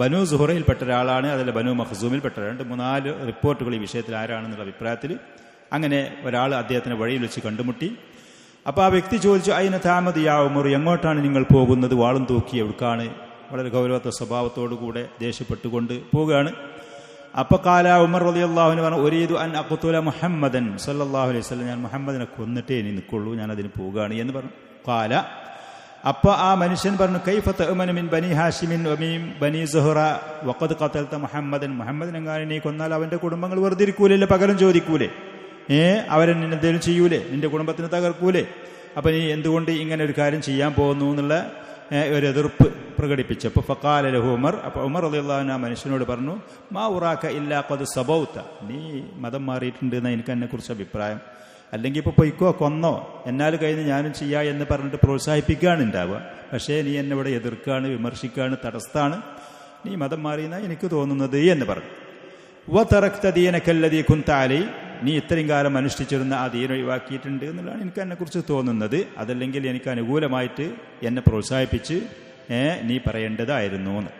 ബനു സുഹറയിൽപ്പെട്ട ഒരാളാണ്, അതല്ല ബനു മഖ്സൂമിൽപ്പെട്ട ഒരാളുണ്ട്. 3-4 റിപ്പോർട്ടുകൾ ഈ വിഷയത്തിൽ ആരാണെന്നുള്ള അഭിപ്രായത്തിൽ. അങ്ങനെ ഒരാൾ അദ്ദേഹത്തിനെ വഴിയിൽ വെച്ച് കണ്ടുമുട്ടി. അപ്പോൾ ആ വ്യക്തി ചോദിച്ചു, അയിന താമദ് യാ ഉമർ, എങ്ങോട്ടാണ് നിങ്ങൾ പോകുന്നത്, വാളും തൂക്കി എവിടുക്കാണ്? വളരെ ഗൗരവത്തെ സ്വഭാവത്തോടുകൂടെ ദേഷ്യപ്പെട്ടുകൊണ്ട് പോവുകയാണ്. അപ്പൊ കാല ഉമർ റളിയല്ലാഹു അൻഹു പറഞ്ഞു, ഉരീദു അൻ അഖ്തുല മുഹമ്മദൻ സല്ലല്ലാഹു അലൈഹി വസല്ലം, ഞാൻ മുഹമ്മദിനെ കൊന്നിട്ടേ ഇനി നിൽക്കുള്ളൂ, ഞാൻ അതിന് പോവുകയാണ് എന്ന് പറഞ്ഞു. കാല, അപ്പൊ ആ മനുഷ്യൻ പറഞ്ഞു, കൈഫ തഅ്മനു മിൻ ബനി ഹാഷിമിൻ വമിൻ ബനി സുഹറ വഖദ് ഖതൽത മുഹമ്മദൻ, മുഹമ്മദിനെങ്ങാനും നീ കൊന്നാൽ അവന്റെ കുടുംബങ്ങൾ വെറുതെ ഇരിക്കൂലേ, പകരം ചോദിക്കൂലേ, അവരെന്നെ എന്തെങ്കിലും ചെയ്യൂലേ, നിന്റെ കുടുംബത്തിന് തകർക്കൂലേ, അപ്പൊ നീ എന്തുകൊണ്ട് ഇങ്ങനെ ഒരു കാര്യം ചെയ്യാൻ പോകുന്നു എന്നുള്ള ഒരു എതിർപ്പ് പ്രകടിപ്പിച്ചപ്പോൾ ഫഖാല ലഹു ഉമർ, അപ്പോൾ ഉമർ റളിയല്ലാഹു അൻഹു ആ മനുഷ്യനോട് പറഞ്ഞു, മാ ഉറാക ഇല്ലാ ഖദ് സബൗത, നീ മതം മാറിയിട്ടുണ്ട് എന്ന് എനിക്ക് എന്നെക്കുറിച്ച് അഭിപ്രായം, അല്ലെങ്കിൽ ഇപ്പോൾ പൊയ്ക്കോ, കൊന്നോ, എന്നാൽ കഴിഞ്ഞ് ഞാനും ചെയ്യാ എന്ന് പറഞ്ഞിട്ട് പ്രോത്സാഹിപ്പിക്കുകയാണ് ഉണ്ടാവുക. പക്ഷേ നീ എന്നെ ഇവിടെ എതിർക്കുകയാണ്, വിമർശിക്കുകയാണ്, തടസ്സാണ്, നീ മതം മാറിയെന്നാണ് എനിക്ക് തോന്നുന്നത് എന്ന് പറഞ്ഞു. വതറക്ത ദീനക അല്ലദീ കുൻത അലൈഹി, നീ ഇത്രയും കാലം അനുഷ്ഠിച്ചിരുന്ന ആ ദീൻ ഒഴിവാക്കിയിട്ടുണ്ട് എന്നുള്ളതാണ് എനിക്ക് എന്നെക്കുറിച്ച് തോന്നുന്നത്. അതല്ലെങ്കിൽ എനിക്ക് അനുകൂലമായിട്ട് എന്നെ പ്രോത്സാഹിപ്പിച്ച് നീ പറയേണ്ടതായിരുന്നു എന്ന്.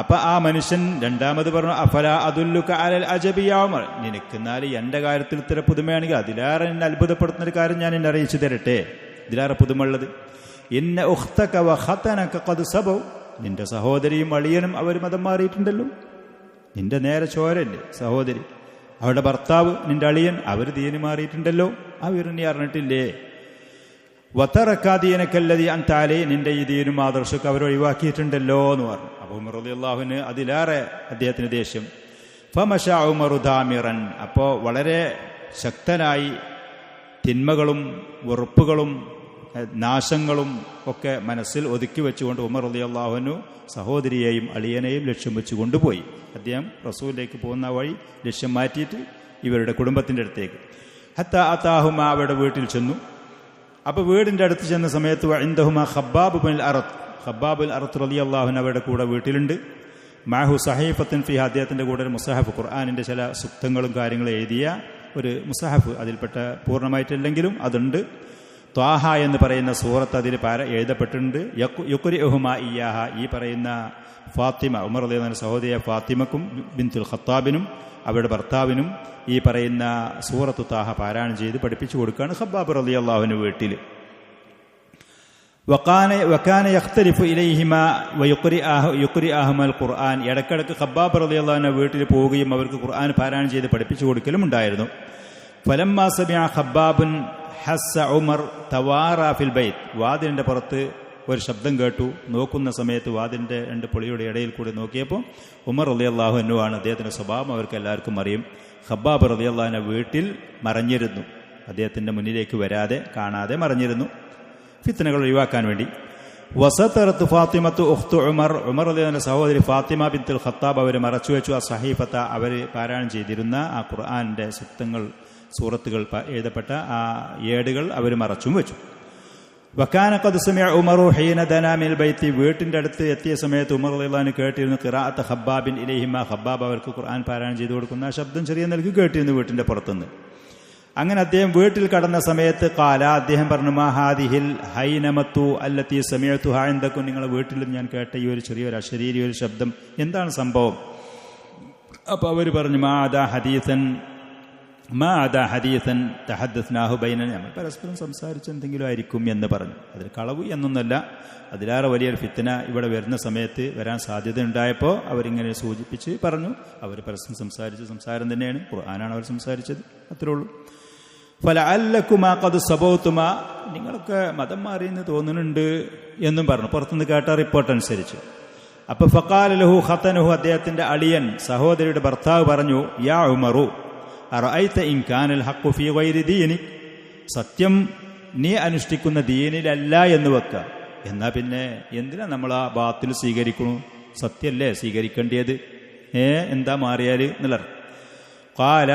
അപ്പൊ ആ മനുഷ്യൻ രണ്ടാമത് പറഞ്ഞു, അഫല അതുല്ലുക അലൽ അജബിയ ഉമർ, നിനക്കെന്നാൽ എൻ്റെ കാര്യത്തിൽ ഇത്ര പുതുമയാണെങ്കിൽ അതിലേറെ എന്നെ അത്ഭുതപ്പെടുത്തുന്ന ഒരു കാര്യം ഞാൻ എന്നെ അറിയിച്ചു തരട്ടെ. ഇതിലേറെ പുതുമുള്ളത്, ഇന്ന ഉഖ്തക വഖതനക ഖദ് സബൗ, നിന്റെ സഹോദരിയും അളിയനും അവർ മതം മാറിയിട്ടുണ്ടല്ലോ. നിന്റെ നേരെ ചോരല്ലേ സഹോദരി, അവരുടെ ഭർത്താവ് നിന്റെ അളിയൻ അവർ ദീന് മാറിയിട്ടുണ്ടല്ലോ. ആ വിവരം നീ അറിഞ്ഞിട്ടില്ലേ? വതറക്കാദീനക്കല്ലദീ അൻത അലൈഹി, നിന്റെ ഈ ദീനും ആദർശമൊക്കെ അവർ ഒഴിവാക്കിയിട്ടുണ്ടല്ലോ എന്ന് പറഞ്ഞു. അപ്പോൾ ഉമർ റളിയല്ലാഹുവിന് അതിലേറെ അദ്ദേഹത്തിന് ദേഷ്യം. ഫമശാ ഉമറു ദാമിറൻ, അപ്പോൾ വളരെ ശക്തനായി തിന്മകളും വെറുപ്പുകളും നാശങ്ങളും ഒക്കെ മനസ്സിൽ ഒതുക്കി വെച്ചുകൊണ്ട് ഉമർ റളിയല്ലാഹുവിനു സഹോദരിയെയും അളിയനെയും ലക്ഷ്യം വെച്ച് കൊണ്ടുപോയി. അദ്ദേഹം റസൂലിലേക്ക് പോകുന്ന വഴി ലക്ഷ്യം മാറ്റിയിട്ട് ഇവരുടെ കുടുംബത്തിൻ്റെ അടുത്തേക്ക്. ഹത്താ അതാഹുമ, അവരുടെ വീട്ടിൽ ചെന്നു. അപ്പോൾ വീടിൻ്റെ അടുത്ത് ചെന്ന സമയത്ത് ഇൻദഹുമ ഖബ്ബാബ് ബിൻ അറത്ത്, ഖബ്ബാബ് ബിൻ അറത്ത് റളിയല്ലാഹു അൻഹു അവരുടെ കൂടെ വീട്ടിലുണ്ട്. മാഹു സഹീഫത്തുൻ ഫിഹ, അദ്ദേഹത്തിൻ്റെ കൂടെ ഒരു മുസഹഫ്, ഖുർആനിൻ്റെ ചില സുക്തങ്ങളും കാര്യങ്ങളും എഴുതിയ ഒരു മുസഹഫ്, അതിൽപ്പെട്ട പൂർണ്ണമായിട്ടില്ലെങ്കിലും അതുണ്ട്. ത്വാഹ എന്ന് പറയുന്ന സൂറത്ത് അതിൽ എഴുതപ്പെട്ടിട്ടുണ്ട്. യുഖ്രിഉഹുമ ഇയ്യാഹ, ഈ പറയുന്ന ഫാത്തിമ, ഉമർ റളിയല്ലാഹു അൻഹു സഹോദരിയ ഫാത്തിമക്കും ബിൻതുൽ ഖത്താബിനും അവരുടെ ഭർത്താവിനും ഈ പറയുന്ന സൂറത്ത് ത്വാഹ പാരായണം ചെയ്ത് പഠിപ്പിച്ചു കൊടുക്കുകയാണ് ഖബ്ബാബ് റളിയല്ലാഹു അൻഹു വീട്ടിൽ. വകാന യഖ്തലിഫു ഇലൈഹിമ വയുഖ്രിഅഹുമൽ ഖുർആൻ, ഇടയ്ക്കിടയ്ക്ക് ഖബ്ബാബ് റളിയല്ലാഹു അൻഹു വീട്ടിൽ പോവുകയും അവർക്ക് ഖുർആൻ പാരായണം ചെയ്ത് പഠിപ്പിച്ചു കൊടുക്കലും ഉണ്ടായിരുന്നു. ഫലമ്മാ സമിഅ ഖബ്ബാബുൻ ഹസ്സ ഉമർ തവാറ ഫിൽ ബൈത്ത്, വാതിലിൻ്റെ പുറത്ത് ഒരു ശബ്ദം കേട്ടു. നോക്കുന്ന സമയത്ത് വാതിലിൻ്റെ രണ്ട് പൊളിയുടെ ഇടയിൽ കൂടി നോക്കിയപ്പോൾ ഉമർ റളിയല്ലാഹു അൻഹു ആണ്. അദ്ദേഹത്തിൻ്റെ സ്വഭാവം അവർക്ക് എല്ലാവർക്കും അറിയും. ഖബ്ബാബ് റളിയല്ലാഹു അൻഹു വീട്ടിൽ മറഞ്ഞിരുന്നു, അദ്ദേഹത്തിൻ്റെ മുന്നിലേക്ക് വരാതെ കാണാതെ മറഞ്ഞിരുന്നു, ഫിത്നകൾ ഒഴിവാക്കാൻ വേണ്ടി. വസതറത്ത് ഫാത്തിമത്തു ഉഖ്തു ഉമർ, ഉമർ റളിയല്ലാഹു അൻഹു സഹോദരി ഫാത്തിമ ബിൻതുൽ ഖത്താബ് അവർ മറച്ചു വെച്ചു. ആ സഹീഫത്ത, അവർ പാരായണം ചെയ്തിരുന്ന ആ ഖുർആനിൻ്റെ സുക്തങ്ങൾ, സൂറത്തുകൾ എഴുതപ്പെട്ട ആ ഏടുകൾ അവർ മറച്ചും വെച്ചു. വക്കാന ഖദ് സമിഅ ഉമറു ഹീന ദനാ മിനൽ ബൈത്തി, വീട്ടിൻ്റെ അടുത്ത് എത്തിയ സമയത്ത് ഉമർ റളിയല്ലാഹു അൻഹു കേട്ടിരുന്നു ഖിറാഅത്ത് ഖബ്ബാബിൻ ഇലൈഹിമ, ഖബ്ബാബ് അവർക്ക് ഖുർആൻ പാരായണം ചെയ്തു കൊടുക്കുന്ന ആ ശബ്ദം ചെറിയ നിലയ്ക്ക് കേട്ടിരുന്നു വീട്ടിൻ്റെ പുറത്തുനിന്ന്. അങ്ങനെ അദ്ദേഹം വീട്ടിൽ കടന്ന സമയത്ത് ഖാല, അദ്ദേഹം പറഞ്ഞു, മാ ഹാദിഹിൽ ഹൈനമത്തു അല്ലത്തി സമിഅതുഹാ ഇൻദകും, നിങ്ങളുടെ വീട്ടിൽ ഞാൻ കേട്ട ഈ ഒരു ചെറിയൊരു അശരീരി ഒരു ശബ്ദം, എന്താണ് സംഭവം? അപ്പോൾ അവർ പറഞ്ഞു, മാ അദാ ഹദീസൻ തഹദ്ദസ്നാഹു ബൈനനാ, നമ്മൾ പരസ്പരം സംസാരിച്ച് എന്തെങ്കിലും ആയിരിക്കും എന്ന് പറഞ്ഞു. അതിൽ കളവ് എന്നൊന്നല്ല, അതിലേറെ വലിയൊരു ഫിത്ന ഇവിടെ വരുന്ന സമയത്ത് വരാൻ സാധ്യത ഉണ്ടായപ്പോൾ അവരിങ്ങനെ സൂചിപ്പിച്ച് പറഞ്ഞു. അവർ പരസ്പരം സംസാരിച്ച സംസാരം തന്നെയാണ്, ഖുർആനാണ് അവർ സംസാരിച്ചത്, അത്രേ ഉള്ളൂ. ഫലഅല്ലകുമാ ഖദ് സബൗതുമാ, നിങ്ങളൊക്കെ മതം മാറിയെന്ന് തോന്നുന്നുണ്ട് എന്നും പറഞ്ഞു, പുറത്തുനിന്ന് കേട്ട റിപ്പോർട്ട് അനുസരിച്ച്. അപ്പോൾ ഫഖാല ലഹു ഖതനുഹു, അദ്ദേഹത്തിൻ്റെ അളിയൻ സഹോദരിയുടെ ഭർത്താവ് പറഞ്ഞു, യാ ഉമറു അറഅയ്ത ഇൻ കാനൽ ഹഖ്ഖു ഫീ ഗൈരി ദീനിക്, സത്യം നീ അനുഷ്ഠിക്കുന്ന ദീനിലല്ല എന്ന് വെക്കുക, എന്നാൽ പിന്നെ എന്തിനാ നമ്മൾ ആ ബാത്തിൽ സ്വീകരിക്കണു? സത്യമല്ലേ സ്വീകരിക്കേണ്ടത്, എന്താ മാറിയാൽ എന്നുള്ളത്. ഖാല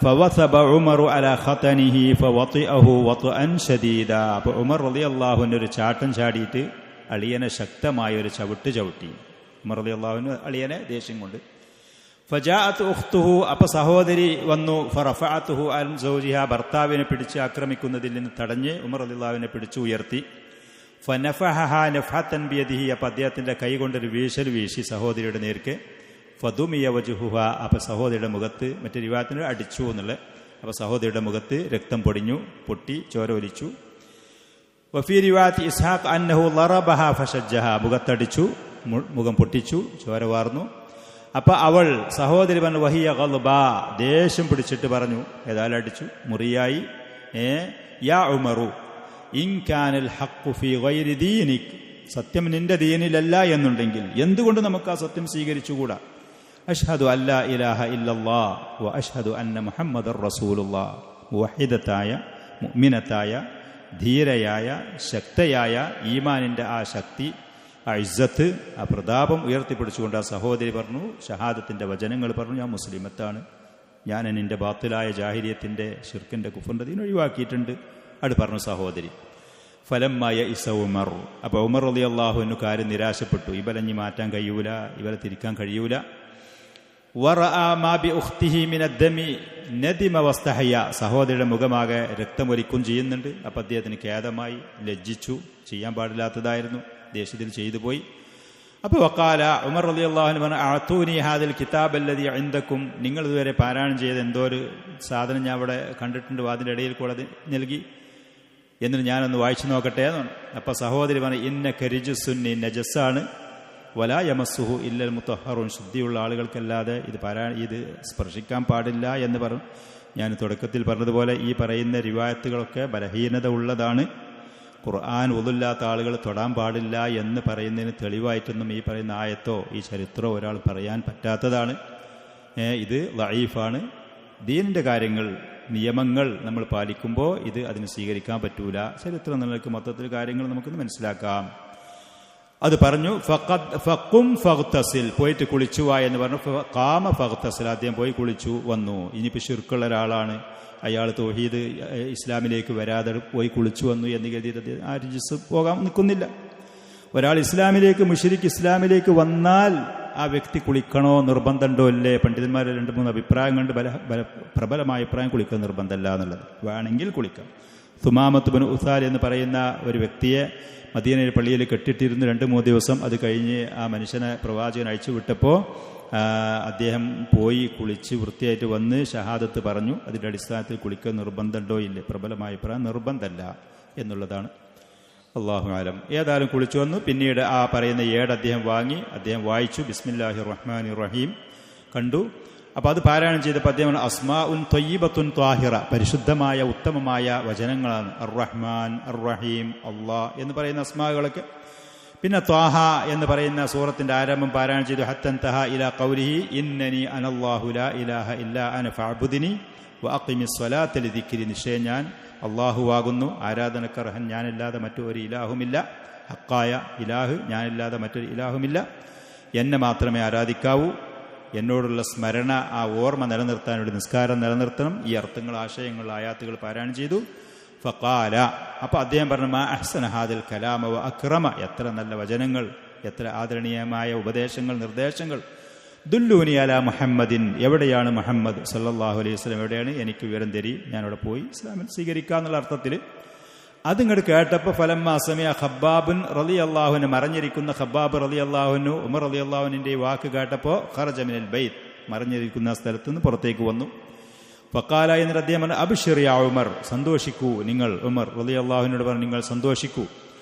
ഫവസബ ഉമറു അലാ ഖതനിഹി ഫവതിഅഹു വത്അൻ ശദീദ, അപ്പോൾ ഉമർ റളിയല്ലാഹു അൻഹു ഒരു ചാട്ടം ചാടിയിട്ട് അളിയനെ ശക്തമായ ഒരു ചവിട്ട് ചവിട്ടി. ഉമർ റളിയല്ലാഹു അൻഹു അളിയനെ ദേഷ്യം കൊണ്ട്. ഫജാഅത്ത് ഉഖ്തുഹു, അപ്പോൾ സഹോദരി വന്നു. ഫറഫഅതുഹു അൻ സൗജിഹ, ഭർത്താവിനെ പിടിച്ച് ആക്രമിക്കുന്നതിൽ നിന്ന് തടഞ്ഞ് ഉമർ റളിയല്ലാഹുവിനെ പിടിച്ചു ഉയർത്തി. ഫനഫഹഹ നഫഹതൻ ബിയദിഹി, അപ്പോൾ അദ്ദേഹത്തിൻ്റെ കൈ കൊണ്ടൊരു വീശൽ വീശി സഹോദരിയുടെ നേർക്ക്. ഫദുമിയ വജ്ഹുഹ, അപ്പോൾ സഹോദരിയുടെ മുഖത്ത്, മറ്റൊരു റിവായത്തിൽ അടിച്ചു എന്നുള്ളത്, അപ്പോൾ സഹോദരിയുടെ മുഖത്ത് രക്തം പൊട്ടി ചോര ഒലിച്ചു. വഫീ റിവായത്തി ഇസ്ഹാഖ് അന്നഹു ലറബഹ ഫശജ്ജഹ, മുഖത്തടിച്ചു, മുഖം പൊട്ടിച്ചു, ചോര വാർന്നു. അപ്പോൾ അവൾ സഹോദരി പറഞ്ഞു, വഹിയ ഗൾബാ, ദേഷ്യം പിടിച്ചിട്ട് പറഞ്ഞു, ഏതായാലും അടിച്ചു, മുറിയായി. യാ ഉമറു ഇൻ കാനൽ ഹഖ്ഖു ഫീ ഗൈരി ദീനിക്, സത്യം നിന്റെ ദീനിലല്ല എന്നുണ്ടെങ്കിൽ എന്തുകൊണ്ട് നമുക്ക് ആ സത്യം സ്വീകരിച്ചുകൂടാ? അഷ്ഹദു അല്ലാ ഇലാഹ ഇല്ലല്ലാഹ് വ അഷ്ഹദു അന്ന മുഹമ്മദർ റസൂലുള്ളാഹ്, മുവഹിദത്തായ മുഅ്മിനത്തായ ധീരയായ ശക്തയായ ഈമാനിൻ്റെ ആ ശക്തി, ആ ഇസ്സത്ത്, ആ പ്രതാപം ഉയർത്തിപ്പിടിച്ചുകൊണ്ട് ആ സഹോദരി പറഞ്ഞു, ഷഹാദത്തിൻ്റെ വചനങ്ങൾ പറഞ്ഞു, ഞാൻ മുസ്ലിമത്താണ്, ഞാൻ എൻ്റെ ബാത്തിലായ ജാഹിലിയത്തിൻ്റെ ഷിർക്കിൻ്റെ കുഫറിൻ്റെ ദീൻ ഒഴിവാക്കിയിട്ടുണ്ട്. അത് പറഞ്ഞു സഹോദരി. ഫലമ്മായ ഇസ ഉമർ, അപ്പോൾ ഉമർ റളിയല്ലാഹു അൻഹു കാര്യം നിരാശപ്പെട്ടു, ഇവരെ ഇനി മാറ്റാൻ കഴിയൂല, ഇവരെ തിരിക്കാൻ കഴിയൂല. വറഅ മാ ബി ഉഖ്തിഹി മിനദ്ദമി നദിമ വസ്തഹയ, സഹോദരിയുടെ മുഖമാകെ രക്തമൊലിക്കും ചെയ്യുന്നുണ്ട്. അപ്പം അദ്ദേഹത്തിന് ഖേദമായി, ലജ്ജിച്ചു, ചെയ്യാൻ പാടില്ലാത്തതായിരുന്നു, ദേഷ്യത്തിൽ ചെയ്തു പോയി. അപ്പോൾ വഖാല ഉമർ റളിയല്ലാഹു അൻഹു പറഞ്ഞു, അഅതൂനി ഹാദിൽ കിതാബ് അല്ലദീ ഇൻദകും, നിങ്ങൾ ഇതുവരെ പാരായണം ചെയ്ത എന്തോ ഒരു സാധനം ഞാൻ അവിടെ കണ്ടിട്ടുണ്ട്, അതിൻ്റെ ഇടയിൽ കൂടെ അത് നൽകി, എന്നിട്ട് ഞാനൊന്ന് വായിച്ചു നോക്കട്ടെ എന്നാണ്. അപ്പോൾ സഹോദരി പറഞ്ഞു, ഇന്നക റിജ്സുൻ, നജസാണ്, വലാ യമസ്സുഹു ഇല്ലൽ മുത്തഹ്ഹറുൻ, ശുദ്ധിയുള്ള ആളുകൾക്കല്ലാതെ ഇത് സ്പർശിക്കാൻ പാടില്ല എന്ന് പറഞ്ഞു. ഞാൻ തുടക്കത്തിൽ പറഞ്ഞതുപോലെ ഈ പറയുന്ന റിവായത്തുകളൊക്കെ ബലഹീനത ഉള്ളതാണ്. ഖുർആൻ ഉദില്ലാത്ത ആളുകൾ തൊടാൻ പാടില്ല എന്ന് പറയുന്നതിന് തെളിവായിട്ടൊന്നും ഈ പറയുന്ന ആയത്തോ ഈ ചരിത്രമോ ഒരാൾ പറയാൻ പറ്റാത്തതാണ്. ഇത് ലഈഫാണ്. ദീനിൻ്റെ കാര്യങ്ങൾ, നിയമങ്ങൾ നമ്മൾ പാലിക്കുമ്പോൾ അതിന് സ്വീകരിക്കാൻ പറ്റൂല. ചരിത്രം നിലക്ക് മൊത്തത്തിൽ കാര്യങ്ങൾ നമുക്കൊന്ന് മനസ്സിലാക്കാം. അത് പറഞ്ഞു. ഫഖും ഫഗ്തസിൽ, പോയിട്ട് കുളിച്ചു വാ എന്ന് പറഞ്ഞു. ഖാമ ഫഗ്തസിൽ, ആദ്യം പോയി കുളിച്ചു വന്നു. ഇനിയിപ്പോൾ ശിർക്കുള്ള ഒരാളാണ്, അയാൾ തൗഹീദ് ഇസ്ലാമിലേക്ക് വരാതെ പോയി കുളിച്ചു വന്നു എന്ന് കരുതിയിട്ട് ആ റിജ്സ് പോകാൻ നിൽക്കുന്നില്ല. ഒരാൾ ഇസ്ലാമിലേക്ക്, മുശ്രിക്ക് ഇസ്ലാമിലേക്ക് വന്നാൽ ആ വ്യക്തി കുളിക്കണോ, നിർബന്ധമുണ്ടോ അല്ലേ? പണ്ഡിതന്മാർ 2-3 അഭിപ്രായം കണ്ട് പ്രബലമായ അഭിപ്രായം കുളിക്കാൻ നിർബന്ധമല്ല എന്നുള്ളത്. വേണമെങ്കിൽ കുളിക്കാം. സുമാമത്ത് ബിൻ ഉസാൽ എന്ന് പറയുന്ന ഒരു വ്യക്തിയെ മദീനയിൽ പള്ളിയിൽ കെട്ടിട്ടിരുന്നു 2-3 ദിവസം. അത് കഴിഞ്ഞ് ആ മനുഷ്യനെ പ്രവാചകൻ അയച്ചു വിട്ടപ്പോൾ അദ്ദേഹം പോയി കുളിച്ച് വൃത്തിയായിട്ട് വന്ന് ഷഹാദത്ത് പറഞ്ഞു. അതിൻ്റെ അടിസ്ഥാനത്തിൽ കുളിക്കാൻ നിർബന്ധമുണ്ടോ ഇല്ലേ? പ്രബലമായ അഭിപ്രായം നിർബന്ധമല്ല എന്നുള്ളതാണ്. അല്ലാഹു അലം. ഏതായാലും കുളിച്ചു വന്നു. പിന്നീട് ആ പറയുന്ന അദ്ദേഹം വാങ്ങി, അദ്ദേഹം വായിച്ചു. ബിസ്മില്ലാഹിർ റഹ്മാനിർ റഹീം കണ്ടു. അപ്പോൾ അത് പാരായണം ചെയ്തപ്പോൾ അദ്ദേഹം അസ്മാഉൻ ത്വയ്യിബത്തുൻ ത്വാഹിറ, പരിശുദ്ധമായ ഉത്തമമായ വചനങ്ങളാണ്. അർ റഹ്മാൻ, അർ റഹീം, അള്ളാഹ് എന്ന് പറയുന്ന അസ്മാകളൊക്കെ. പിന്നെ ത്വാഹ എന്ന് പറയുന്ന സൂറത്തിന്റെ ആരംഭം പാരായണം ചെയ്തു. ഹത്തൻതഹ ഇലാ ഖൗലിഹി ഇന്നനി അനല്ലാഹു ലാ ഇലാഹ ഇല്ലാ അന ഫഅബ്ദുനി വഅഖിമിസ് സ്വലാത്ത ലിദിക്രി, നിശ്ചയം ഞാൻ അള്ളാഹുവാകുന്നു, ആരാധനക്കർഹൻ ഞാനല്ലാതെ മറ്റൊരു ഇലാഹുമില്ല, ഹക്കായ ഇലാഹ് ഞാനില്ലാതെ മറ്റൊരു ഇലാഹുമില്ല, എന്നെ മാത്രമേ ആരാധിക്കാവൂ, എന്നോടുള്ള സ്മരണ, ആ ഓർമ്മ നിലനിർത്താൻ വേണ്ടി നിസ്കാരം നിലനിർത്തണം. ഈ അർത്ഥങ്ങൾ, ആശയങ്ങൾ, ആയാത്തുകൾ പാരായണം ചെയ്തു. ഫഖാല, അപ്പോൾ അദ്ദേഹം പറഞ്ഞു, മാ അഹ്സന ഹാദിൽ കലാമ വ അക്രമ, എത്ര നല്ല വചനങ്ങൾ, എത്ര ആദരണീയമായ ഉപദേശങ്ങൾ, നിർദ്ദേശങ്ങൾ. ദുല്ലൂനി അലാ മുഹമ്മദിൻ, എവിടെയാണ് മുഹമ്മദ് സല്ലല്ലാഹു അലൈഹി വസല്ലം, എവിടെയാണ്, എനിക്ക് വിവരം തരി, ഞാനവിടെ പോയി ഇസ്ലാമിൽ സ്വീകരിക്കാന്നുള്ള അർത്ഥത്തിൽ. അതിങ്ങോട്ട് കേട്ടപ്പോൾ ഫലമ്മ സമിഅ ഖബ്ബാബുൻ റളിയല്ലാഹുവിന്, മറഞ്ഞിരിക്കുന്ന ഖബ്ബാബ് റളിയല്ലാഹുവിനു ഉമർ റളിയല്ലാഹുവിൻ്റെ ഈ വാക്ക് കേട്ടപ്പോൾ ഖറജ മിനൽ ബൈത്ത്, മറഞ്ഞിരിക്കുന്ന സ്ഥലത്ത് നിന്ന് പുറത്തേക്ക് വന്നു. ഫഖാല, എന്നിട്ട് അദ്ദേഹം പറഞ്ഞു, അബ്ശിർ യാ ഉമർ, സന്തോഷിക്കൂ നിങ്ങൾ. ഉമർ റളിയല്ലാഹുവിനോട് പറഞ്ഞു, നിങ്ങൾ സന്തോഷിക്കൂ.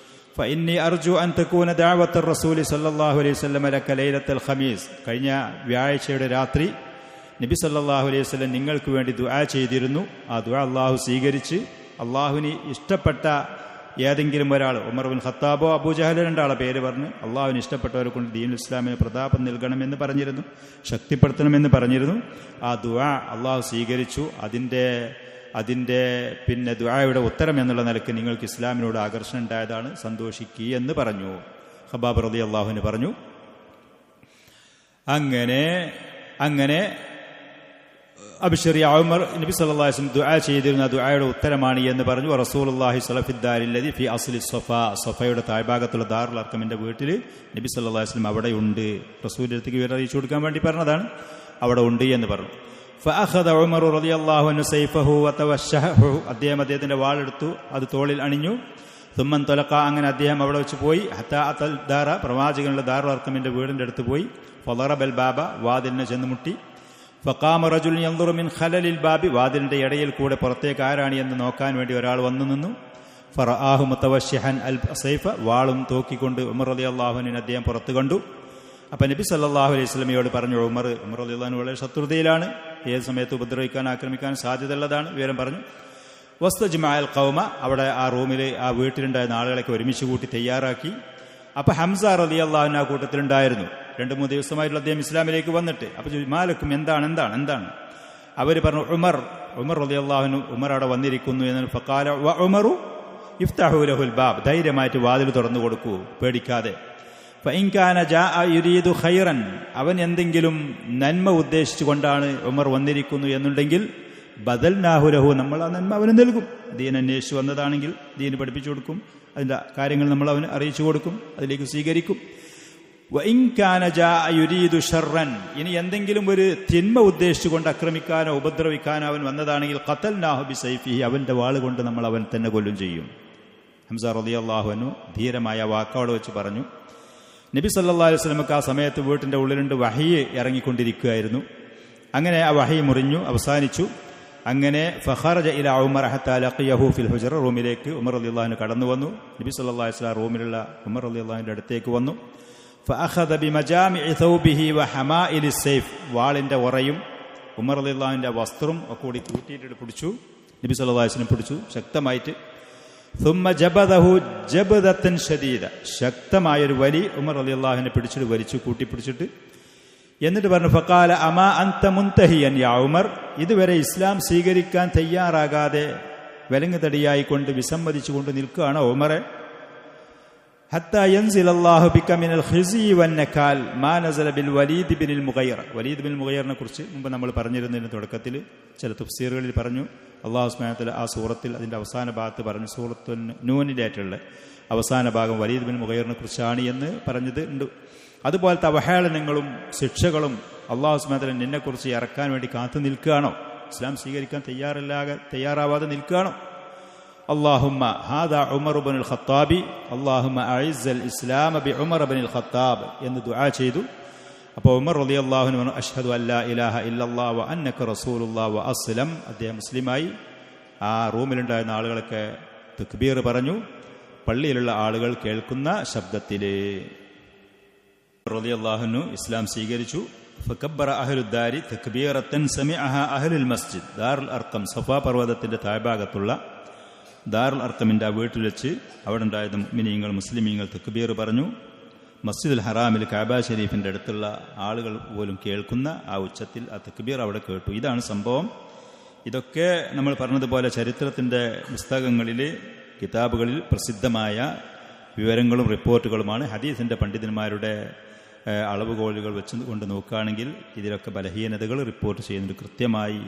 ഫഇന്നി അർജു അൻ തകൂന ദഅവത്തുർ റസൂലി സല്ലല്ലാഹു അലൈഹി വസല്ലം ലക ലൈലത്തുൽ ഖമീസ്, കഴിഞ്ഞ വ്യാഴാഴ്ചയുടെ രാത്രി നബി സല്ലല്ലാഹു അലൈഹി വസല്ലം നിങ്ങൾക്ക് വേണ്ടി ദുആ ചെയ്തിരുന്നു. ആ ദുആ അള്ളാഹു സ്വീകരിച്ച് അള്ളാഹുവിന് ഇഷ്ടപ്പെട്ട ഏതെങ്കിലും ഒരാൾ, ഉമർ ബിൻ ഖത്താബോ അബൂജഹൽ, രണ്ടാളെ പേര് പറഞ്ഞ് അള്ളാഹുവിന് ഇഷ്ടപ്പെട്ടവരെ കൊണ്ട് ദീനുൽ ഇസ്ലാമിന് പ്രതാപം നൽകണമെന്ന് പറഞ്ഞിരുന്നു, ശക്തിപ്പെടുത്തണമെന്ന് പറഞ്ഞിരുന്നു. ആ ദുആ അള്ളാഹു സ്വീകരിച്ചു. അതിൻ്റെ പിന്നെ ദുആയുടെ ഉത്തരം എന്നുള്ള നിലയ്ക്ക് നിങ്ങൾക്ക് ഇസ്ലാമിനോട് ആകർഷണം ഉണ്ടായതാണ്, സന്തോഷിക്കുക എന്ന് പറഞ്ഞു. ഖബ്ബാബ് റളിയല്ലാഹുവിന് പറഞ്ഞു. അങ്ങനെ അബ്ശിർ യാ ഉമർ, നബി സല്ലല്ലാഹു അലൈഹി വസല്ലം ദുആ ചെയ്തിരുന്ന ദുആയുടെ ഉത്തരമാണ് എന്ന് പറഞ്ഞു. റസൂലുള്ളാഹി സ്വല്ലല്ലാഹു അലൈഹി ഫി അസ്ലി സഫയുടെ താഴ്ഭാഗത്തുള്ള ദാറുൽ അർഖമിന്റെ വീട്ടിൽ നബി സല്ലല്ലാഹു അലൈഹി വസല്ലം അവിടെ ഉണ്ട്. റസൂലിന്റെ അടുത്തേക്ക് വിവരം അറിയിച്ചു കൊടുക്കാൻ വേണ്ടി പറഞ്ഞതാണ്, അവിടെ ഉണ്ട് എന്ന് പറഞ്ഞു. ഫഅഖദ ഉമർ റളിയല്ലാഹു അൻഹു സൈഫഹു വതവശഹു, അദ്ദേഹത്തിന്റെ വാളെടുത്തു, അത് തോളിൽ അണിഞ്ഞു. തുമ്മൻ തലഖ, അങ്ങനെ അദ്ദേഹം അവിടെ വെച്ച് പോയി. ഹത്താ അത്തൽ ദാറ, പ്രവാചകനുള്ള ദാറുൽ അർഖമിന്റെ വീടിന്റെ അടുത്ത് പോയി. ഫളറബൽ ബാബ, വാതിലിനെ ചെന്ന് മുട്ടി. ഫഖാമ റജുലുൻ യൻദുറു മിൻ ഖലലിൽ ബാബി, വാതിലിന്റെ ഇടയിൽ കൂടെ പുറത്തേക്ക് ആരാണ് എന്ന് നോക്കാൻ വേണ്ടി ഒരാൾ വന്നു നിന്നു. ഫറആഹു മുതവശ്ശിഹൻ അൽ സൈഫ, വാളും തോക്കിക്കൊണ്ട് ഉമർ റളിയല്ലാഹു അൻഹു അദ്ദേഹം പുറത്ത് കണ്ടു. അപ്പം നബി സല്ലല്ലാഹു അലൈഹി വസല്ലമയോട് പറഞ്ഞു, ഉമർ റളിയല്ലാഹു അൻഹു വളരെ ശത്രുതയിലാണ്, ഏത് സമയത്ത് ഉപദ്രവിക്കാൻ, ആക്രമിക്കാൻ സാധ്യതയുള്ളതാണ്, വിവരം പറഞ്ഞു. വസ്തജ്മഅൽ ഖൗമ, അവിടെ ആ റൂമിൽ ആ വീട്ടിലുണ്ടായിരുന്ന ആളുകളൊക്കെ ഒരുമിച്ച് കൂട്ടി തയ്യാറാക്കി. അപ്പം ഹംസ റളിയല്ലാഹു അൻഹു ആ കൂട്ടത്തിലുണ്ടായിരുന്നു. 2-3 ദിവസമായിട്ടുള്ള അദ്ദേഹം ഇസ്ലാമിലേക്ക് വന്നിട്ട്. അപ്പോൾ മാലക്കും എന്താണ് അവർ പറഞ്ഞു, ഉമർ റളിയല്ലാഹു അൻഹു, ഉമർ അവിടെ വന്നിരിക്കുന്നു എന്ന്. ഫഖാല വ ഉമറു ഇഫ്തഹു ലഹുൽ ബാബ്, ധൈര്യമായിട്ട് വാതിൽ തുറന്നു കൊടുക്കൂ, പേടിക്കാതെ. ഫഇൻ കാന ജാഅ യുരീദു ഖൈറൻ, അവൻ എന്തെങ്കിലും നന്മ ഉദ്ദേശിച്ചുകൊണ്ടാണ് ഉമർ വന്നിരിക്കുന്നു എന്നുണ്ടെങ്കിൽ ബദൽനാഹു ലഹു, നമ്മൾ ആ നന്മ അവന് നൽകും. ദീൻ അന്വേഷിച്ച് വന്നതാണെങ്കിൽ ദീന് പഠിപ്പിച്ചു കൊടുക്കും, അതിൻ്റെ കാര്യങ്ങൾ നമ്മൾ അവന് അറിയിച്ചു കൊടുക്കും, അതിലേക്ക് സ്വീകരിക്കും. വഇൻ കാന ജാഅ യുരീദു ശർറൻ, ഇനി എന്തെങ്കിലും ഒരു തിന്മ ഉദ്ദേശിച്ചുകൊണ്ട് ആക്രമിക്കാനോ ഉപദ്രവിക്കാനോ അവൻ വന്നതാണെങ്കിൽ ഖതൽനാഹു ബിസൈഫിഹി, അവന്റെ വാള് കൊണ്ട് നമ്മൾ അവൻ തന്നെ കൊല്ലും ചെയ്യും. ഹംസ റളിയല്ലാഹു അൻഹു ധീരമായ വാക്കോടെ വെച്ച് പറഞ്ഞു. നബി സല്ലല്ലാഹു അലൈഹി വസല്ലമക്ക് ആ സമയത്ത് വീട്ടിന്റെ ഉള്ളിലുണ്ട് വഹി ഇറങ്ങിക്കൊണ്ടിരിക്കുകയായിരുന്നു. അങ്ങനെ ആ വഹി മുറിഞ്ഞു, അവസാനിച്ചു. അങ്ങനെ ഫഖറജ ഇലാ ഉമർ ഹത്താ ലഖിയഹു ഫിൽ ഹുജ്റ, റൂമിലേക്ക് ഉമർ റളിയല്ലാഹു അൻഹു കടന്നു വന്നു. നബി സല്ലല്ലാഹു അലൈഹി വസല്ലം റൂമിലുള്ള ഉമർ റളിയല്ലാഹു അൻഹുവിന്റെ അടുത്തേക്ക് വന്നു. ഫഅഖദ ബിമജാമിഇ തൗബിഹി വഹമാഇലി സൈഫ്, വാളിന്റെ ഉറയും ഉമർ റളിയല്ലാഹു അൻഹുവിന്റെ വസ്ത്രവും ഒക്കെ കൂടി കൂട്ടിയിട്ട് പിടിച്ചു. നബി സല്ലല്ലാഹു അലൈഹി വസല്ലം പിടിച്ചു ശക്തമായിട്ട്. ثم ജബദഹു ജബദതൻ ശദീദ, ശക്തമായൊരു വലി ഉമർ റളിയല്ലാഹു അൻഹു പിടിച്ചിട്ട് വലിച്ചു, കൂട്ടിപ്പിടിച്ചിട്ട്. എന്നിട്ട് പറഞ്ഞു, ഫഖാല അമാ അൻത മുൻതഹിയൻ യാ ഉമർ, ഇതുവരെ ഇസ്ലാം സ്വീകരിക്കാൻ തയ്യാറാകാതെ വിലങ്ങുതടിയായിക്കൊണ്ട് വിസമ്മതിച്ചുകൊണ്ട് നിൽക്കുകയാണോ ഉമറെ? ഹത്താ യൻസിലല്ലാഹു ബിക മിനൽ ഖിസി വന്നകാൽ മാ നസല ബിൽ വലീദ് ബിനിൽ മുഗയ്യർ. വലീദ് ബിൻ മുഗയ്യറിനെ കുറിച്ച് മുമ്പ് നമ്മൾ പറഞ്ഞിരുന്നതിന് തുടക്കത്തിൽ ചില തഫ്സീറുകളിൽ പറഞ്ഞു. അല്ലാഹു സുബ്ഹാനഹു വ തആല ആ സൂറത്തിൽ അതിന്റെ അവസാന ഭാഗത്ത് പറഞ്ഞു, സൂറത്തുൻ നൂനിലായിട്ടുള്ള അവസാന ഭാഗം വലീദ് ബിൻ മുഗയ്യറിനെ കുറിച്ചാണ് എന്ന് പറഞ്ഞത് ഉണ്ട്. അതുപോലത്തെ അവഹേളനങ്ങളും ശിക്ഷകളും അല്ലാഹു സുബ്ഹാനഹു വ തആല നിന്നെക്കുറിച്ച് ഇറക്കാൻ വേണ്ടി കാത്തു നിൽക്കുകയാണോ? ഇസ്ലാം സ്വീകരിക്കാൻ തയ്യാറാവാതെ നിൽക്കുകയാണോ? അല്ലാഹുമ്മ ഹാദാ ഉമർ ഇബ്നുൽ ഖത്താബി അല്ലാഹുമ്മ അഇസ്സൽ ഇസ്ലാമ ബി ഉമർ ഇബ്നുൽ ഖത്താബ് എന്ന് ദുആ ചെയ്തു. അപ്പോൾ ഉമർ റളിയല്ലാഹു അൻഹു അഷ്ഹദു അല്ലാ ഇലാഹ ഇല്ലല്ലാഹ് വ അന്നക റസൂലുള്ളാഹ് വ അസ്ലം, അദ്ദേഹം മുസ്ലിമായി. ആ റൂമിലുണ്ടായിരുന്ന ആളുകളൊക്കെ തക്ബീർ പറഞ്ഞു, പള്ളിയിലുള്ള ആളുകൾ കേൾക്കുന്ന ശബ്ദത്തില്. റളിയല്ലാഹു അൻഹു ഇസ്ലാം സ്വീകരിച്ചു. ഫകബ്ബറ അഹ്ലുദ്ദാരി തക്ബീറത്തൻ സമിഅഹാ അഹ്ലുൽ മസ്ജിദ്. ദാറുൽ അർഖം, സഫാ പർവ്വതത്തിന്റെ താഴ്ഭാഗത്തുള്ള ദാറുൽ അർഖമിന്റെ ആ വീട്ടിൽ വെച്ച് അവിടെ ഉണ്ടായിരുന്ന മുഅ്മിനീങ്ങൾ മുസ്ലിമീങ്ങൾ തക്ബീർ പറഞ്ഞു. മസ്ജിദുൽ ഹറാമിൽ കഅബ ഷരീഫിന്റെ അടുത്തുള്ള ആളുകൾ പോലും കേൾക്കുന്ന ആ ഉച്ചത്തിൽ ആ തക്ബീർ അവിടെ കേട്ടു. ഇതാണ് സംഭവം. ഇതൊക്കെ നമ്മൾ പറഞ്ഞതുപോലെ ചരിത്രത്തിന്റെ പുസ്തകങ്ങളിൽ, കിതാബുകളിൽ പ്രസിദ്ധമായ വിവരങ്ങളും റിപ്പോർട്ടുകളുമാണ്. ഹദീസിന്റെ പണ്ഡിതന്മാരുടെ അളവുകോലുകൾ വെച്ച് കൊണ്ട് നോക്കുകയാണെങ്കിൽ ഇതിലൊക്കെ ബലഹീനതകൾ റിപ്പോർട്ട് ചെയ്യുന്നുണ്ട്. കൃത്യമായി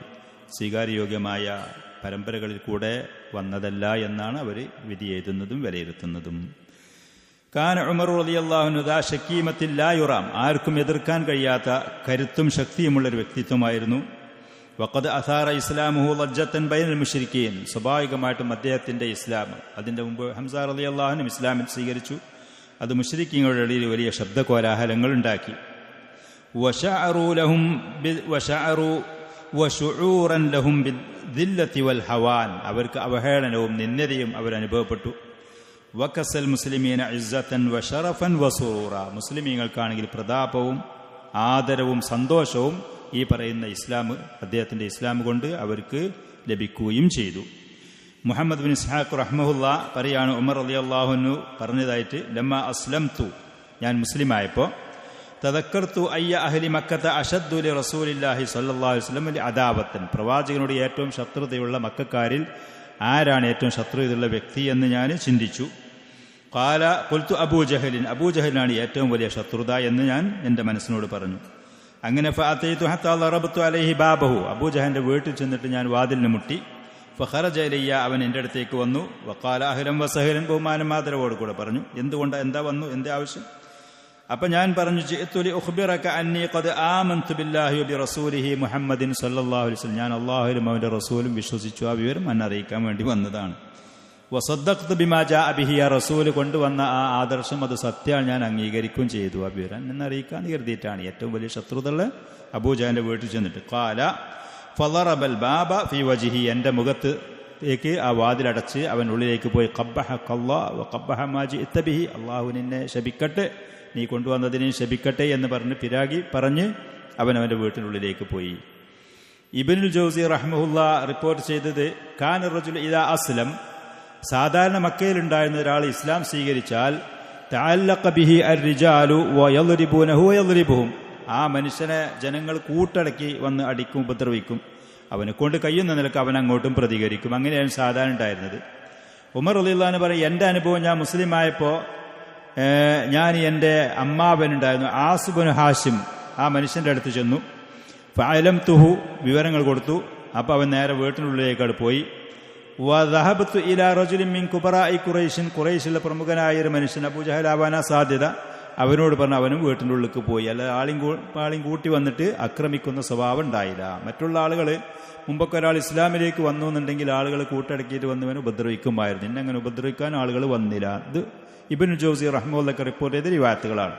സ്വീകാര്യയോഗ്യമായ പരമ്പരകളിൽ കൂടെ വന്നതല്ല എന്നാണ് അവർ വിധി എഴുതുന്നതും വിലയിരുത്തുന്നതും. കാന ഉമർ റളിയല്ലാഹു അൻഹു ദാ ശക്കീമത്തിൽ ലാ യുറാം, ആർക്കും എതിർക്കാൻ കഴിയാത്ത കരുത്തും ശക്തിയുമുള്ളൊരു വ്യക്തിത്വമായിരുന്നു. വഖദ് അസാറ ഇസ്ലാമുഹു ലജ്ജത്തൻ ബൈനൽ മുശ്രിക്കീൻ, സ്വാഭാവികമായിട്ടും അദ്ദേഹത്തിന്റെ ഇസ്ലാം, അതിന്റെ മുമ്പ് ഹംസ റളിയല്ലാഹു അൻഹു ഇസ്ലാമിൽ സ്വീകരിച്ചു. അത് മുശ്രിക്കീങ്ങളുടെ ഇടയിൽ വലിയ ശബ്ദകോലാഹലങ്ങൾ ഉണ്ടാക്കി. വശഅറു ലഹും വശുഊറൻ ലഹും ബിദ്ദില്ലത്തി വൽ ഹവാൻ, അവർക്ക് അവഹേളനവും നിന്ദതയും അവരനുഭവപ്പെട്ടു. വകസൽ മുസ്ലിമീന ഇസ്സത്തൻ വശറഫൻ വസുറൂറ, മുസ്ലിമീങ്ങൾക്കാണെങ്കിൽ പ്രതാപവും ആദരവും സന്തോഷവും ഈ പറയുന്ന ഇസ്ലാം, അദ്ദേഹത്തിന്റെ ഇസ്ലാം കൊണ്ട് അവർക്ക് ലഭിക്കുകയും ചെയ്തു. മുഹമ്മദ് ബിൻ ഇസ്ഹാഖ് റഹ്മഹുല്ലാ പറയാണ്, ഉമർ റളിയല്ലാഹു അൻഹു പറഞ്ഞതായിട്ട്, ലമ്മ അസ്ലംതു, ഞാൻ മുസ്ലിമായപ്പോൾ, തദക്കർത്തു അയ്യ അഹ്ലി മക്കത അശദ്ദു ലി റസൂലില്ലാഹി സ്വല്ലല്ലാഹു അലൈഹി വസല്ലം ലി അദാവത്തൻ, പ്രവാചകനോട് ഏറ്റവും ശത്രുതയുള്ള മക്കക്കാരിൽ ആരാണ് ഏറ്റവും ശത്രുതയുള്ള വ്യക്തി എന്ന് ഞാൻ ചിന്തിച്ചു. ഖാല ഖുൽതു അബൂജഹലിൻ, അബൂജഹലിനാണ് ഏറ്റവും വലിയ ശത്രുത എന്ന് ഞാൻ എൻ്റെ മനസ്സിനോട് പറഞ്ഞു. അങ്ങനെ ഫഅതൈതു ഹത്താ ദറബ്തു അലൈഹി ബാബഹു, അബൂജഹലിന്റെ വീട്ടിൽ ചെന്നിട്ട് ഞാൻ വാതിലിന് മുട്ടി. ഫഖറജ ഇലയ്യ, അവൻ എൻ്റെ അടുത്തേക്ക് വന്നു. വഖാല അഹ്ലൻ വസഹലൻ, ബഹുമാനം ആദരവോട് കൂടെ പറഞ്ഞു. എന്താ വന്നു, എന്താ ആവശ്യം? അപ്പൊ ഞാൻ പറഞ്ഞു, ജിഅ്തു ലി ഉഖ്ബിറക അന്നി ഖദ് ആമൻതു ബില്ലാഹി വബിറസൂലിഹി മുഹമ്മദിൻ സ്വല്ലല്ലാഹു അലൈഹി വസല്ലം, ഞാൻ അല്ലാഹുവിലും അവന്റെ റസൂലും വിശ്വസിച്ചു, ആ വിവരം എന്നെ അറിയിക്കാൻ വേണ്ടി വന്നതാണ്. വസദ്ദഖ്തു ബിമാ ജാഅ ബിഹി, ആ റസൂൽ കൊണ്ടുവന്ന ആ ആദർശം അത് സത്യമാണ്, ഞാൻ അംഗീകരിക്കുകയും ചെയ്തു, ആ വിവരം എന്നെ അറിയിക്കാൻ കരുതിയിട്ടാണ്. ഏറ്റവും വലിയ ശത്രുതയുള്ള അബൂജഹലിന്റെ വീട്ടിൽ ചെന്നിട്ട് ഖാല ഫളറബൽ ബാബ ഫീ വജ്ഹി, എൻ്റെ മുഖത്തേക്ക് ആ വാതിലടച്ച് അവൻ ഉള്ളിലേക്ക് പോയി. ഖബ്ബഹകല്ലാഹു വഖബ്ബഹ മാ ജിഅ്ത ബിഹി, അല്ലാഹു നിന്നെ ശപിക്കട്ടെ, നീ കൊണ്ടുവന്നതിനെ ശപിക്കട്ടെ എന്ന് പറഞ്ഞ് അവൻ്റെ വീട്ടിനുള്ളിലേക്ക് പോയി. ഇബ്നുൽ ജൗസി റഹ്മഹുല്ലാ റിപ്പോർട്ട് ചെയ്തത്, കാന റജുലു ഇദാ അസ്ലം, സാധാരണ മക്കയിലുണ്ടായിരുന്ന ഒരാൾ ഇസ്ലാം സ്വീകരിച്ചാൽ തഅല്ലഖ ബിഹി അർരിജാലു വയദ്രിബൂനഹു വയദ്രിബുഹും, ആ മനുഷ്യനെ ജനങ്ങൾ കൂട്ടടക്കി വന്ന് അടിക്കും, ഉപദ്രവിക്കും, അവനെ കൊണ്ട് കഴിയുന്ന നിലക്ക് അവൻ അങ്ങോട്ടും പ്രതികരിക്കും. അങ്ങനെയാണ് സാധാരണ ഉണ്ടായിരുന്നത്. ഉമർ റളിയല്ലാഹു അൻഹു പറയും, എൻ്റെ അനുഭവം, ഞാൻ മുസ്ലിം ആയപ്പോൾ ഞാൻ എൻ്റെ അമ്മാവനുണ്ടായിരുന്നു ആസിബുൻ ഹാഷിം, ആ മനുഷ്യൻ്റെ അടുത്ത് ചെന്നു. ഫഅലംതുഹു, വിവരങ്ങൾ കൊടുത്തു. അപ്പോൾ അവൻ നേരെ വീട്ടിനുള്ളിലേക്കാണ് പോയി. വദഹബതു ഇലാ റജുലിൻ മിൻ കുബറാഇ ഖുറൈശിൻ, ഖുറൈശിലെ പ്രമുഖനായ ഒരു മനുഷ്യൻ, അബൂജഹൽ ആവാനാ സാധ്യത, അവനോട് പറഞ്ഞു അവനും വീട്ടിൻ്റെ ഉള്ളിലേക്ക് പോയി. അല്ല ആളെയും കൂട്ടി വന്നിട്ട് ആക്രമിക്കുന്ന സ്വഭാവം ഉണ്ടായില്ല. മറ്റുള്ള ആളുകൾ മുമ്പൊക്കെ ഒരാൾ ഇസ്ലാമിലേക്ക് വന്നു എന്നുണ്ടെങ്കിൽ ആളുകൾ കൂട്ടടക്കിയിട്ട് വന്നവനെ ഉപദ്രവിക്കുമായിരുന്നു. ഇന്നങ്ങനെ ഉപദ്രവിക്കാൻ ആളുകൾ വന്നില്ല. ഇത് ഇബ്നു ജൗസി റഹ്മത്തുള്ളാഹി റിപ്പോർട്ട് ചെയ്ത റിവായത്തുകളാണ്.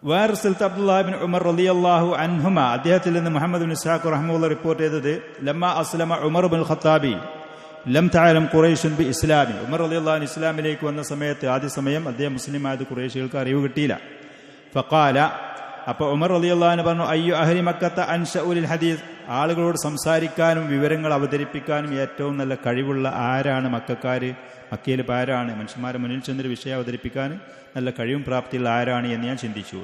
വേറെ സ്ഥലത്ത് അബ്ദുല്ലാഹി ഇബ്നു ഉമർ റളിയല്ലാഹു അൻഹുമ അദ്ദേഹത്തിൽ നിന്ന് മുഹമ്മദ് ബിൻ ഇസ്ഹാഖ് റഹ്മത്തുള്ളാഹി റിപ്പോർട്ട് ചെയ്തത് ലമ്മ അസ്ലമ ഉമർ ബിൻ ഖത്താബി ലം തഅലം ഖുറൈശുൻ ബി ഇസ്ലാമി. ഉമർ റളിയല്ലാഹു അൻഹു ഇസ്ലാമിലേക്ക് വന്ന സമയത്ത് ആദ്യ സമയം അദ്ദേഹം മുസ്ലിം ആയത് ഖുറൈശികൾക്ക് അറിവ് കിട്ടിയില്ല. ഫഖാല, അപ്പോൾ ഉമർ റളിയല്ലാഹു അൻഹു പറഞ്ഞു, അയ്യു അഹ്ലി മക്കത്ത അൻശഉൽ ഹദീസ്, ആളുകളോട് സംസാരിക്കാനും വിവരങ്ങൾ അവതരിപ്പിക്കാനും ഏറ്റവും നല്ല കഴിവുള്ള ആരാണ് മക്കക്കാര്? മക്കയിൽ ഇപ്പോൾ ആരാണ് മനുഷ്യന്മാരെ മുന്നിൽ ചെന്നൊരു വിഷയം അവതരിപ്പിക്കാൻ നല്ല കഴിവും പ്രാപ്തിയുള്ള ആരാണ് എന്ന് ഞാൻ ചിന്തിച്ചു.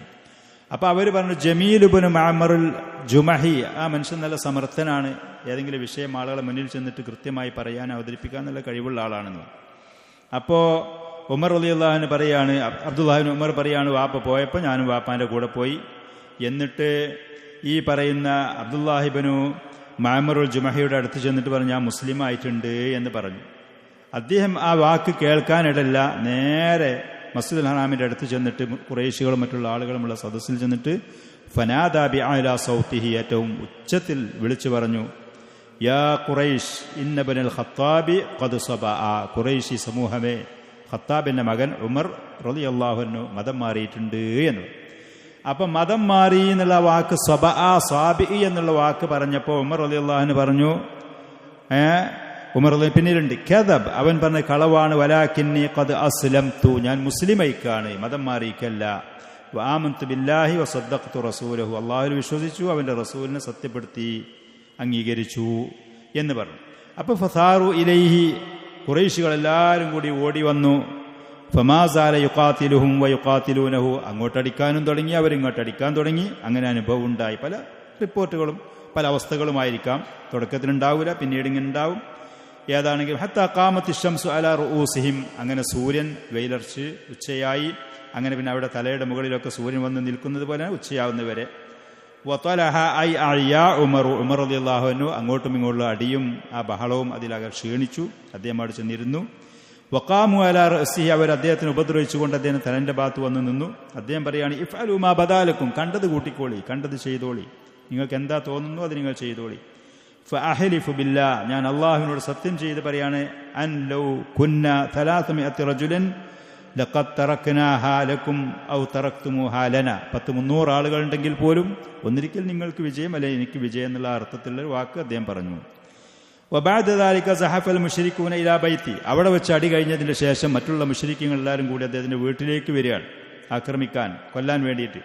അപ്പോൾ അവർ പറഞ്ഞു ജമീൽ ഇബ്നു മഅമറുൽ ജുമഹി, ആ മനുഷ്യൻ നല്ല സമർത്ഥനാണ്, ഏതെങ്കിലും വിഷയം ആളുകളെ മുന്നിൽ ചെന്നിട്ട് കൃത്യമായി പറയാൻ അവതരിപ്പിക്കാൻ നല്ല കഴിവുള്ള ആളാണെന്ന്. അപ്പോൾ ഉമർ റളിയല്ലാഹു അൻഹു പറയാണ്, അബ്ദുല്ലാഹി ഇബ്നു ഉമർ പറയാണ്, വാപ്പ പോയപ്പോൾ ഞാനും വാപ്പാൻ്റെ കൂടെ പോയി. എന്നിട്ട് ഈ പറയുന്ന അബ്ദുല്ലാഹി ഇബ്നു മഅമറുൽ ജുമഹിയുടെ അടുത്ത് ചെന്നിട്ട് പറഞ്ഞു ഞാൻ മുസ്ലിം ആയിട്ടുണ്ട് എന്ന് പറഞ്ഞു. അദ്ദേഹം ആ വാക്ക് കേൾക്കാനിടല്ല, നേരെ മസ്ജിദുൽ ഹറാമിൻ്റെ അടുത്ത് ചെന്നിട്ട് ഖുറൈശികളും മറ്റുള്ള ആളുകളുമുള്ള സദസ്സിൽ ചെന്നിട്ട് ഫനാദാ ബിഅലാ സൗതിഹി, ഏറ്റവും ഉച്ചത്തിൽ വിളിച്ചു പറഞ്ഞു, യാ ഖുറൈശ് ഇന്ന ബനൽ ഖത്താബി ഖദ് സബഅ, ഖുറൈശി സമൂഹമേ, ഖത്താബിന്റെ മകൻ ഉമർ റളിയല്ലാഹു അൻഹു മതം മാറിയിട്ടുണ്ട് എന്ന്. അപ്പം മതം മാറി എന്നുള്ള വാക്ക് സബഅ സാബി എന്നുള്ള വാക്ക് പറഞ്ഞപ്പോൾ ഉമർ റളിയല്ലാഹു അൻഹു പറഞ്ഞു, ഉമർ പിന്നീടുണ്ട് കദബ്, അവൻ പറഞ്ഞ കളവാണ്, വലാകിന്നി ഖദ് അസ്ലംതു, ഞാൻ മുസ്ലിമൈക്കാണ്, മതം മാറിയിക്കല്ല. വആമന്തു ബില്ലാഹി വസദ്ദഖ്തു റസൂലഹു, അല്ലാഹുവിൽ വിശ്വസിച്ചു, അവന്റെ റസൂലിനെ സത്യപ്പെടുത്തി അംഗീകരിച്ചു എന്ന് പറഞ്ഞു. അപ്പോൾ ഫസാറു ഇലൈഹി, ഖുറൈശികൾ എല്ലാവരും കൂടി ഓടി വന്നു. ഫമാസാല യുഖാതിലുഹും വയുഖാതിലൂനഹു, അങ്ങോട്ടടിക്കാനും തുടങ്ങി, അവരിങ്ങോട്ടടിക്കാൻ തുടങ്ങി. അങ്ങനെ അനുഭവം ഉണ്ടായി. പല റിപ്പോർട്ടുകളും പല അവസ്ഥകളുമായിരിക്കാം. തുടക്കത്തിലുണ്ടാവില്ല, പിന്നീട് ഇങ്ങനെ ഉണ്ടാവും. ഏതാണെങ്കിലും ഹത്താ ഖാമത്തി ശംസു അലാ റൂസിഹിം, അങ്ങനെ സൂര്യൻ വെയിലർച്ച് ഉച്ചയായി. അങ്ങനെ പിന്നെ അവിടെ തലയുടെ മുകളിലൊക്കെ സൂര്യൻ വന്ന് നിൽക്കുന്നത് പോലെ ഉച്ചയാവുന്നവരെ. വതലഹ ഐ അയ്യാ ഉമർ, ഉമർ റളിയല്ലാഹു അൻഹു അങ്ങോട്ടും ഇങ്ങോട്ടുള്ള അടിയും ആ ബഹളവും അതിലാകെ ക്ഷീണിച്ചു. അദ്ദേഹം അവിടെ ചെന്നിരുന്നു. വഖാമു അലാ റഅസിഹി, അവർ അദ്ദേഹത്തിന് ഉപദ്രവിച്ചുകൊണ്ട് അദ്ദേഹം തലന്റെ ഭാഗത്ത് വന്ന് നിന്നു. അദ്ദേഹം പറയാണ്, ഇഫ്അലു മാ ബദാലക്കും, കണ്ടത് കൂട്ടിക്കോളി, കണ്ടത് ചെയ്തോളി, നിങ്ങൾക്ക് എന്താ തോന്നുന്നു അത് നിങ്ങൾ ചെയ്തോളി. ഫഅഹ്ലിഫു ബില്ലാ, ഞാൻ അല്ലാഹുവിനോട് സത്യം ചെയ്ത് പറയാണ്, അൻ ലൗ കുന്ന 300 റജുലൻ ലഖദ് തറക്നാഹാ ലക്കും ഔ തറക്തുമൂഹാ ലനാ, 300 ആളുകളുണ്ടെങ്കിൽ പോലും ഒന്നിരിക്കൽ നിങ്ങൾക്ക് വിജയം അല്ലെ എനിക്ക് വിജയം എന്നുള്ള അർത്ഥത്തിലുള്ള ഒരു വാക്ക് അദ്ദേഹം പറഞ്ഞു. വബഅദ ദാലിക സഹഫൽ മുശ്രികൂന ഇലാ ബൈത്തി, അവിടെ വെച്ച് അടി കഴിഞ്ഞതിന് ശേഷം മറ്റുള്ള മുശ്രിക്കീങ്ങൾ എല്ലാവരും കൂടി അദ്ദേഹത്തിന്റെ വീട്ടിലേക്ക് വരികയാണ് ആക്രമിക്കാൻ, കൊല്ലാൻ വേണ്ടിയിട്ട്.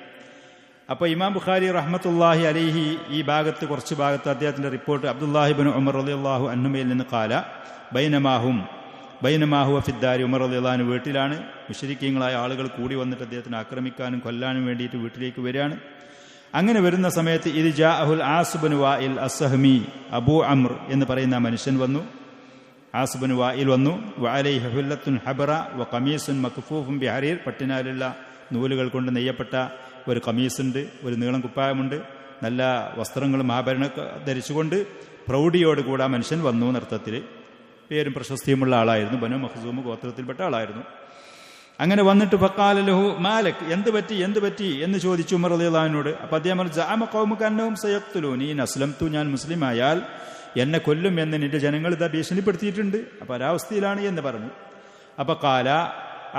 അപ്പോൾ ഇമാം ബുഖാരി റഹ്മത്തുള്ളാഹി അലൈഹി ഈ ഭാഗത്ത് കുറച്ച് ഭാഗത്ത് അദ്ദേഹത്തിന്റെ റിപ്പോർട്ട് അബ്ദുല്ലാഹി ഇബ്നു ഉമർ റളിയല്ലാഹു അൻഹുമയിൽ നിന്ന് ഖാല ബൈനമാഹു ഫിദ്ദാരി, ഉമർ റളിയല്ലാഹു അൻഹു വീട്ടിലാണ്. മുശ്രിക്കീങ്ങളായ ആളുകൾ കൂടി വന്നിട്ട് അദ്ദേഹത്തിന് ആക്രമിക്കാനും കൊല്ലാനും വേണ്ടിയിട്ട് വീട്ടിലേക്ക് വരികയാണ്. അങ്ങനെ വരുന്ന സമയത്ത് ഇത് ജാഅഹുൽ As bin Wail Assahmi, Abu Amr എന്ന് പറയുന്ന മനുഷ്യൻ വന്നു. ആസ് ബിൻ വാഇൽ വന്നു. വഅലൈഹി ഹുല്ലത്തുൻ ഹബറ വഖമീസുൻ മക്ഫൂഫുൻ ബിഹരീർ, പട്ടിനാലുള്ള നൂലുകൾ കൊണ്ട് നെയ്യപ്പെട്ട ഒരു കമീസുണ്ട്, ഒരു നീളം കുപ്പായമുണ്ട്, നല്ല വസ്ത്രങ്ങളും ആഭരണമൊക്കെ ധരിച്ചുകൊണ്ട് പ്രൗഢിയോടുകൂടെ ആ മനുഷ്യൻ വന്നു. നൃത്തത്തിൽ പേരും പ്രശസ്തിയുമുള്ള ആളായിരുന്നു, ബനു മഖ്സൂം ഗോത്രത്തിൽപ്പെട്ട ആളായിരുന്നു. അങ്ങനെ വന്നിട്ട് ഫഖാല ലഹു മാലക്, എന്ത് പറ്റി എന്ന് ചോദിച്ചു ഉമർ റളിയല്ലാഹു അൻഹുവിനോട്. അപ്പോൾ അദ്ദേഹം പറഞ്ഞു, ജഅമ ഖൗമുക അന്നഹും സയഖ്തുലൂനി ഇൻ അസ്ലംതു, ഞാൻ മുസ്ലിമായാൽ എന്നെ കൊല്ലും എന്ന് നിന്റെ ജനങ്ങൾ ഇതാ ഭീഷണിപ്പെടുത്തിയിട്ടുണ്ട്, അപ്പോൾ ഒരവസ്ഥയിലാണ് എന്ന് പറഞ്ഞു. അപ്പോൾ ഖാല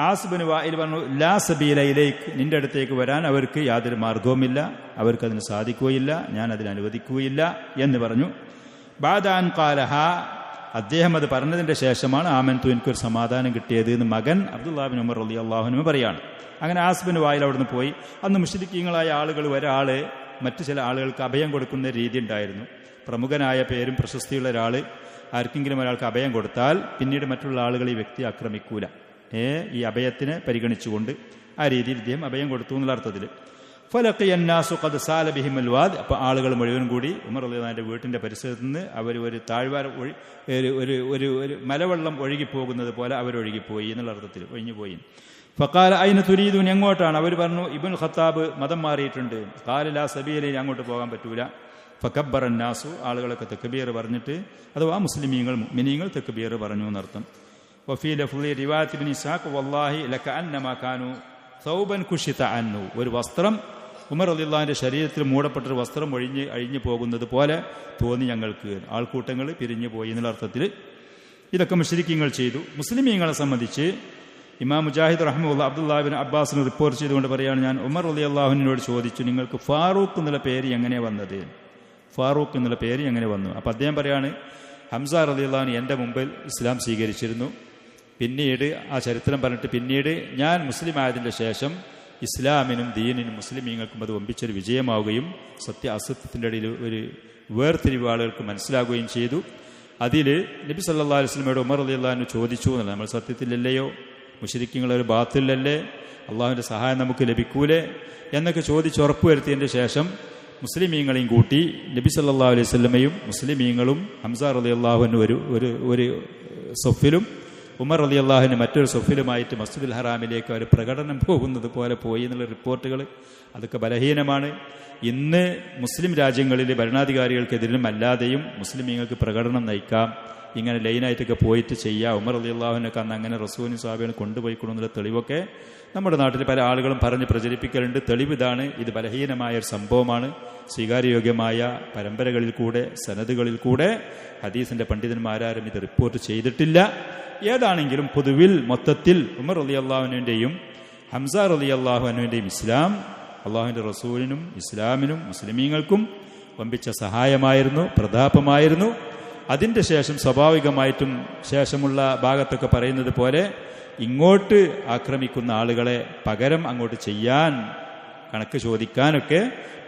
ആസ് ബിൻ വാഇൽ പറഞ്ഞു, ലാ സബീല ഇലൈക്, നിന്റെ അടുത്തേക്ക് വരാൻ അവർക്ക് യാതൊരു മാർഗവുമില്ല, അവർക്കതിന് സാധിക്കുകയില്ല, ഞാൻ അതിന് അനുവദിക്കുകയില്ല എന്ന് പറഞ്ഞു. ബാദാൻ ഖാലഹ, അദ്ദേഹം അത് പറഞ്ഞതിന്റെ ശേഷമാണ് ആമൻതു, എനിക്കൊരു സമാധാനം കിട്ടിയത് എന്ന് മകൻ അബ്ദുല്ലാഹി ഇബ്നു ഉമർ റളിയല്ലാഹു അൻഹു പറയാണ്. അങ്ങനെ ആസ് ബിൻ വാഇൽ അവിടുന്ന് പോയി. അന്ന് മുശ്രിക്കീങ്ങളായ ആളുകൾ ഒരാള് മറ്റു ചില ആളുകൾക്ക് അഭയം കൊടുക്കുന്ന രീതി ഉണ്ടായിരുന്നു. പ്രമുഖനായ പേരും പ്രശസ്തിയുള്ള ഒരാൾ ആർക്കെങ്കിലും ഒരാൾക്ക് അഭയം കൊടുത്താൽ പിന്നീട് മറ്റുള്ള ആളുകൾ ഈ വ്യക്തി ആക്രമിക്കൂല, ഈ അഭയത്തിനെ പരിഗണിച്ചുകൊണ്ട് ആ രീതിയിൽ ഇദ്ദേഹം അഭയം കൊടുത്തു എന്നുള്ള അർത്ഥത്തിൽ. ഫലഖിയന്നാസു ഖദ് സാല ബിഹിമുൽ വാദ്, അപ്പോൾ ആളുകൾ മുഴുവൻ കൂടി ഉമർ റളിയല്ലാഹു അൻഹുവിന്റെ വീട്ടിന്റെ പരിസരത്ത് നിന്ന് അവർ ഒരു താഴ്വാര ഒരു മലവെള്ളം ഒഴുകിപ്പോകുന്നത് പോലെ അവരൊഴുകിപ്പോയി എന്നുള്ള അർത്ഥത്തിൽ ഒഴിഞ്ഞുപോയി. ഫഖാല അയ്ന തുരീദൂൻ, എങ്ങോട്ടാണ്? അവർ പറഞ്ഞു, ഇബ്നുൽ ഖത്താബ് മതം മാറിയിട്ടുണ്ട്. ഖാല ലാ സബീല, അങ്ങോട്ട് പോകാൻ പറ്റൂല. ഫകബ്ബറന്നാസു, ആളുകളൊക്കെ തക്ബീർ പറഞ്ഞിട്ട്, അഥവാ മുസ്ലിമീങ്ങൾ മുഅ്മിനീങ്ങൾ തക്ബീർ പറഞ്ഞു എന്നർത്ഥം. വഫീ ലഫ്ളി റിവായത്ത് ഇബ്നു ഇസ്ഹാഖ് വല്ലാഹി ലകഅന്നമാ കാനൂ സൗബൻ കുഷിത അന്നു, ഒരു വസ്ത്രം ഉമർ റളിയല്ലാഹുവിന്റെ ശരീരത്തിൽ മൂടപ്പെട്ടൊരു വസ്ത്രം അഴിഞ്ഞു പോകുന്നത് പോലെ തോന്നി ഞങ്ങൾക്ക്. ആൾക്കൂട്ടങ്ങൾ പിരിഞ്ഞു പോയി എന്നുള്ള അർത്ഥത്തിൽ ഇതൊക്കെ മുശ്രിക്കീങ്ങൾ ചെയ്തു. മുസ്ലിമീങ്ങളെ സംബന്ധിച്ച് ഇമാം മുജാഹിദ് റഹ്മത്തുള്ളാഹി അബ്ദുല്ലാഹി ഇബ്നു അബ്ബാസിന് റിപ്പോർട്ട് ചെയ്തുകൊണ്ട് പറയുകയാണ്, ഞാൻ ഉമർ റളിയല്ലാഹുവിനോട് ചോദിച്ചു, നിങ്ങൾക്ക് ഫാറൂഖ് എന്നുള്ള പേര് എങ്ങനെ വന്നത്? ഫാറൂഖ് എന്നുള്ള പേര് എങ്ങനെ വന്നു? അപ്പം അദ്ദേഹം പറയാണ്, ഹംസ റളിയല്ലാഹു എൻ്റെ മുമ്പിൽ ഇസ്ലാം സ്വീകരിച്ചിരുന്നു. പിന്നീട് ആ ചരിത്രം പറഞ്ഞിട്ട് പിന്നീട് ഞാൻ മുസ്ലിം ആയതിൻ്റെ ശേഷം ഇസ്ലാമിനും ദീനിനും മുസ്ലിമീങ്ങൾക്കും അത് ഒമ്പിച്ചൊരു വിജയമാവുകയും സത്യ അസത്യത്തിൻ്റെ ഇടയിൽ ഒരു വേർതിരിവ് ആളുകൾക്ക് മനസ്സിലാവുകയും ചെയ്തു. അതിൽ നബി സല്ലല്ലാഹു അലൈഹി വസല്ലമയോട് ഉമർ റളിയല്ലാഹു ചോദിച്ചു എന്നല്ല, നമ്മൾ സത്യത്തിലല്ലയോ, മുശ്രിക്കീങ്ങളൊരു ബാത്തിലല്ലേ, അള്ളാഹുവിൻ്റെ സഹായം നമുക്ക് ലഭിക്കൂലേ എന്നൊക്കെ ചോദിച്ച് ഉറപ്പുവരുത്തിയതിൻ്റെ ശേഷം മുസ്ലിമീങ്ങളെയും കൂട്ടി നബി സല്ലല്ലാഹു അലൈഹി വസല്ലമയും മുസ്ലിമീങ്ങളും ഹംസ റളിയല്ലാഹുവിന് ഒരു സൊഫിലും ഉമർ റളിയല്ലാഹുവിന് മറ്റൊരു സൊഫിലുമായിട്ട് മസ്ജിദുൽ ഹറാമിലേക്ക് ഒരു പ്രകടനം പോകുന്നത് പോലെ പോയി എന്നുള്ള റിപ്പോർട്ടുകൾ അതൊക്കെ ബലഹീനമാണ്. ഇന്ന് മുസ്ലിം രാജ്യങ്ങളിൽ ഭരണാധികാരികൾക്കെതിരും അല്ലാതെയും മുസ്ലിമീങ്ങൾക്ക് പ്രകടനം നയിക്കാം, ഇങ്ങനെ ലൈനായിട്ടൊക്കെ പോയിട്ട് ചെയ്യാം. ഉമർ റളിയല്ലാഹുവിനൊക്കെ അന്ന് അങ്ങനെ റസൂലും സ്വഹാബിനെ കൊണ്ടുപോയിക്കൊള്ളുന്നുള്ള തെളിവൊക്കെ നമ്മുടെ നാട്ടിൽ പല ആളുകളും പറഞ്ഞ് പ്രചരിപ്പിക്കലുണ്ട്. തെളിവ് ഇതാണ്, ഇത് ബലഹീനമായ ഒരു സംഭവമാണ്. സ്വീകാര്യയോഗ്യമായ പരമ്പരകളിൽ കൂടെ സനദുകളിൽ കൂടെ ഹദീസിന്റെ പണ്ഡിതന്മാരാരും ഇത് റിപ്പോർട്ട് ചെയ്തിട്ടില്ല. ഏതാണെങ്കിലും പൊതുവിൽ മൊത്തത്തിൽ ഉമർ റളിയല്ലാഹുവിന്റെയും ഹംസ റളിയല്ലാഹുവിന്റെയും ഇസ്ലാം അള്ളാഹുവിന്റെ റസൂലിനും ഇസ്ലാമിനും മുസ്ലിമീങ്ങൾക്കും വമ്പിച്ച സഹായമായിരുന്നു, പ്രതാപമായിരുന്നു. അതിൻ്റെ ശേഷം സ്വാഭാവികമായിട്ടും ശേഷമുള്ള ഭാഗത്തൊക്കെ പറയുന്നത് പോലെ ഇങ്ങോട്ട് ആക്രമിക്കുന്ന ആളുകളെ പകരം അങ്ങോട്ട് ചെയ്യാൻ, കണക്ക് ചോദിക്കാനൊക്കെ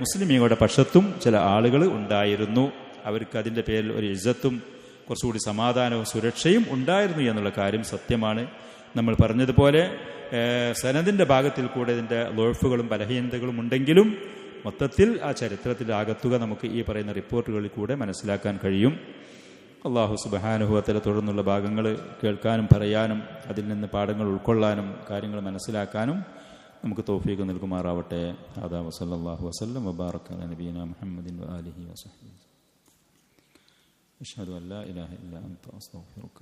മുസ്ലിമീങ്ങളുടെ പക്ഷത്തും ചില ആളുകൾ ഉണ്ടായിരുന്നു. അവർക്ക് അതിൻ്റെ പേരിൽ ഒരു ഇസ്സത്തും കുറച്ചുകൂടി സമാധാനവും സുരക്ഷയും ഉണ്ടായിരുന്നു എന്നുള്ള കാര്യം സത്യമാണ്. നമ്മൾ പറഞ്ഞതുപോലെ സനദിൻ്റെ ഭാഗത്തിൽ കൂടെ ഇതിൻ്റെ ലോഴ്ഫുകളും ബലഹീനതകളും ഉണ്ടെങ്കിലും മൊത്തത്തിൽ ആ ചരിത്രത്തിൽ അകത്തുക നമുക്ക് ഈ പറയുന്ന റിപ്പോർട്ടുകളിൽ കൂടെ മനസ്സിലാക്കാൻ കഴിയും. അല്ലാഹു സുബ്ഹാനഹു വ തആല തുടർന്നുള്ള ഭാഗങ്ങൾ കേൾക്കാനും പറയാനും അതിൽ നിന്ന് പാഠങ്ങൾ ഉൾക്കൊള്ളാനും കാര്യങ്ങൾ മനസ്സിലാക്കാനും നമുക്ക് തൗഫീഖ് നൽകുമാറാവട്ടെ. ഹദാ വസല്ലല്ലാഹു വസല്ലം വബാറക അലാ നബിയിനാ മുഹമ്മദിൻ വആലിഹി വസഹ്ബിഹി. അഷ്ഹദു അൻ ലാ ഇലാഹ ഇല്ലാ അൻത അസ്തഗ്ഫിറുക.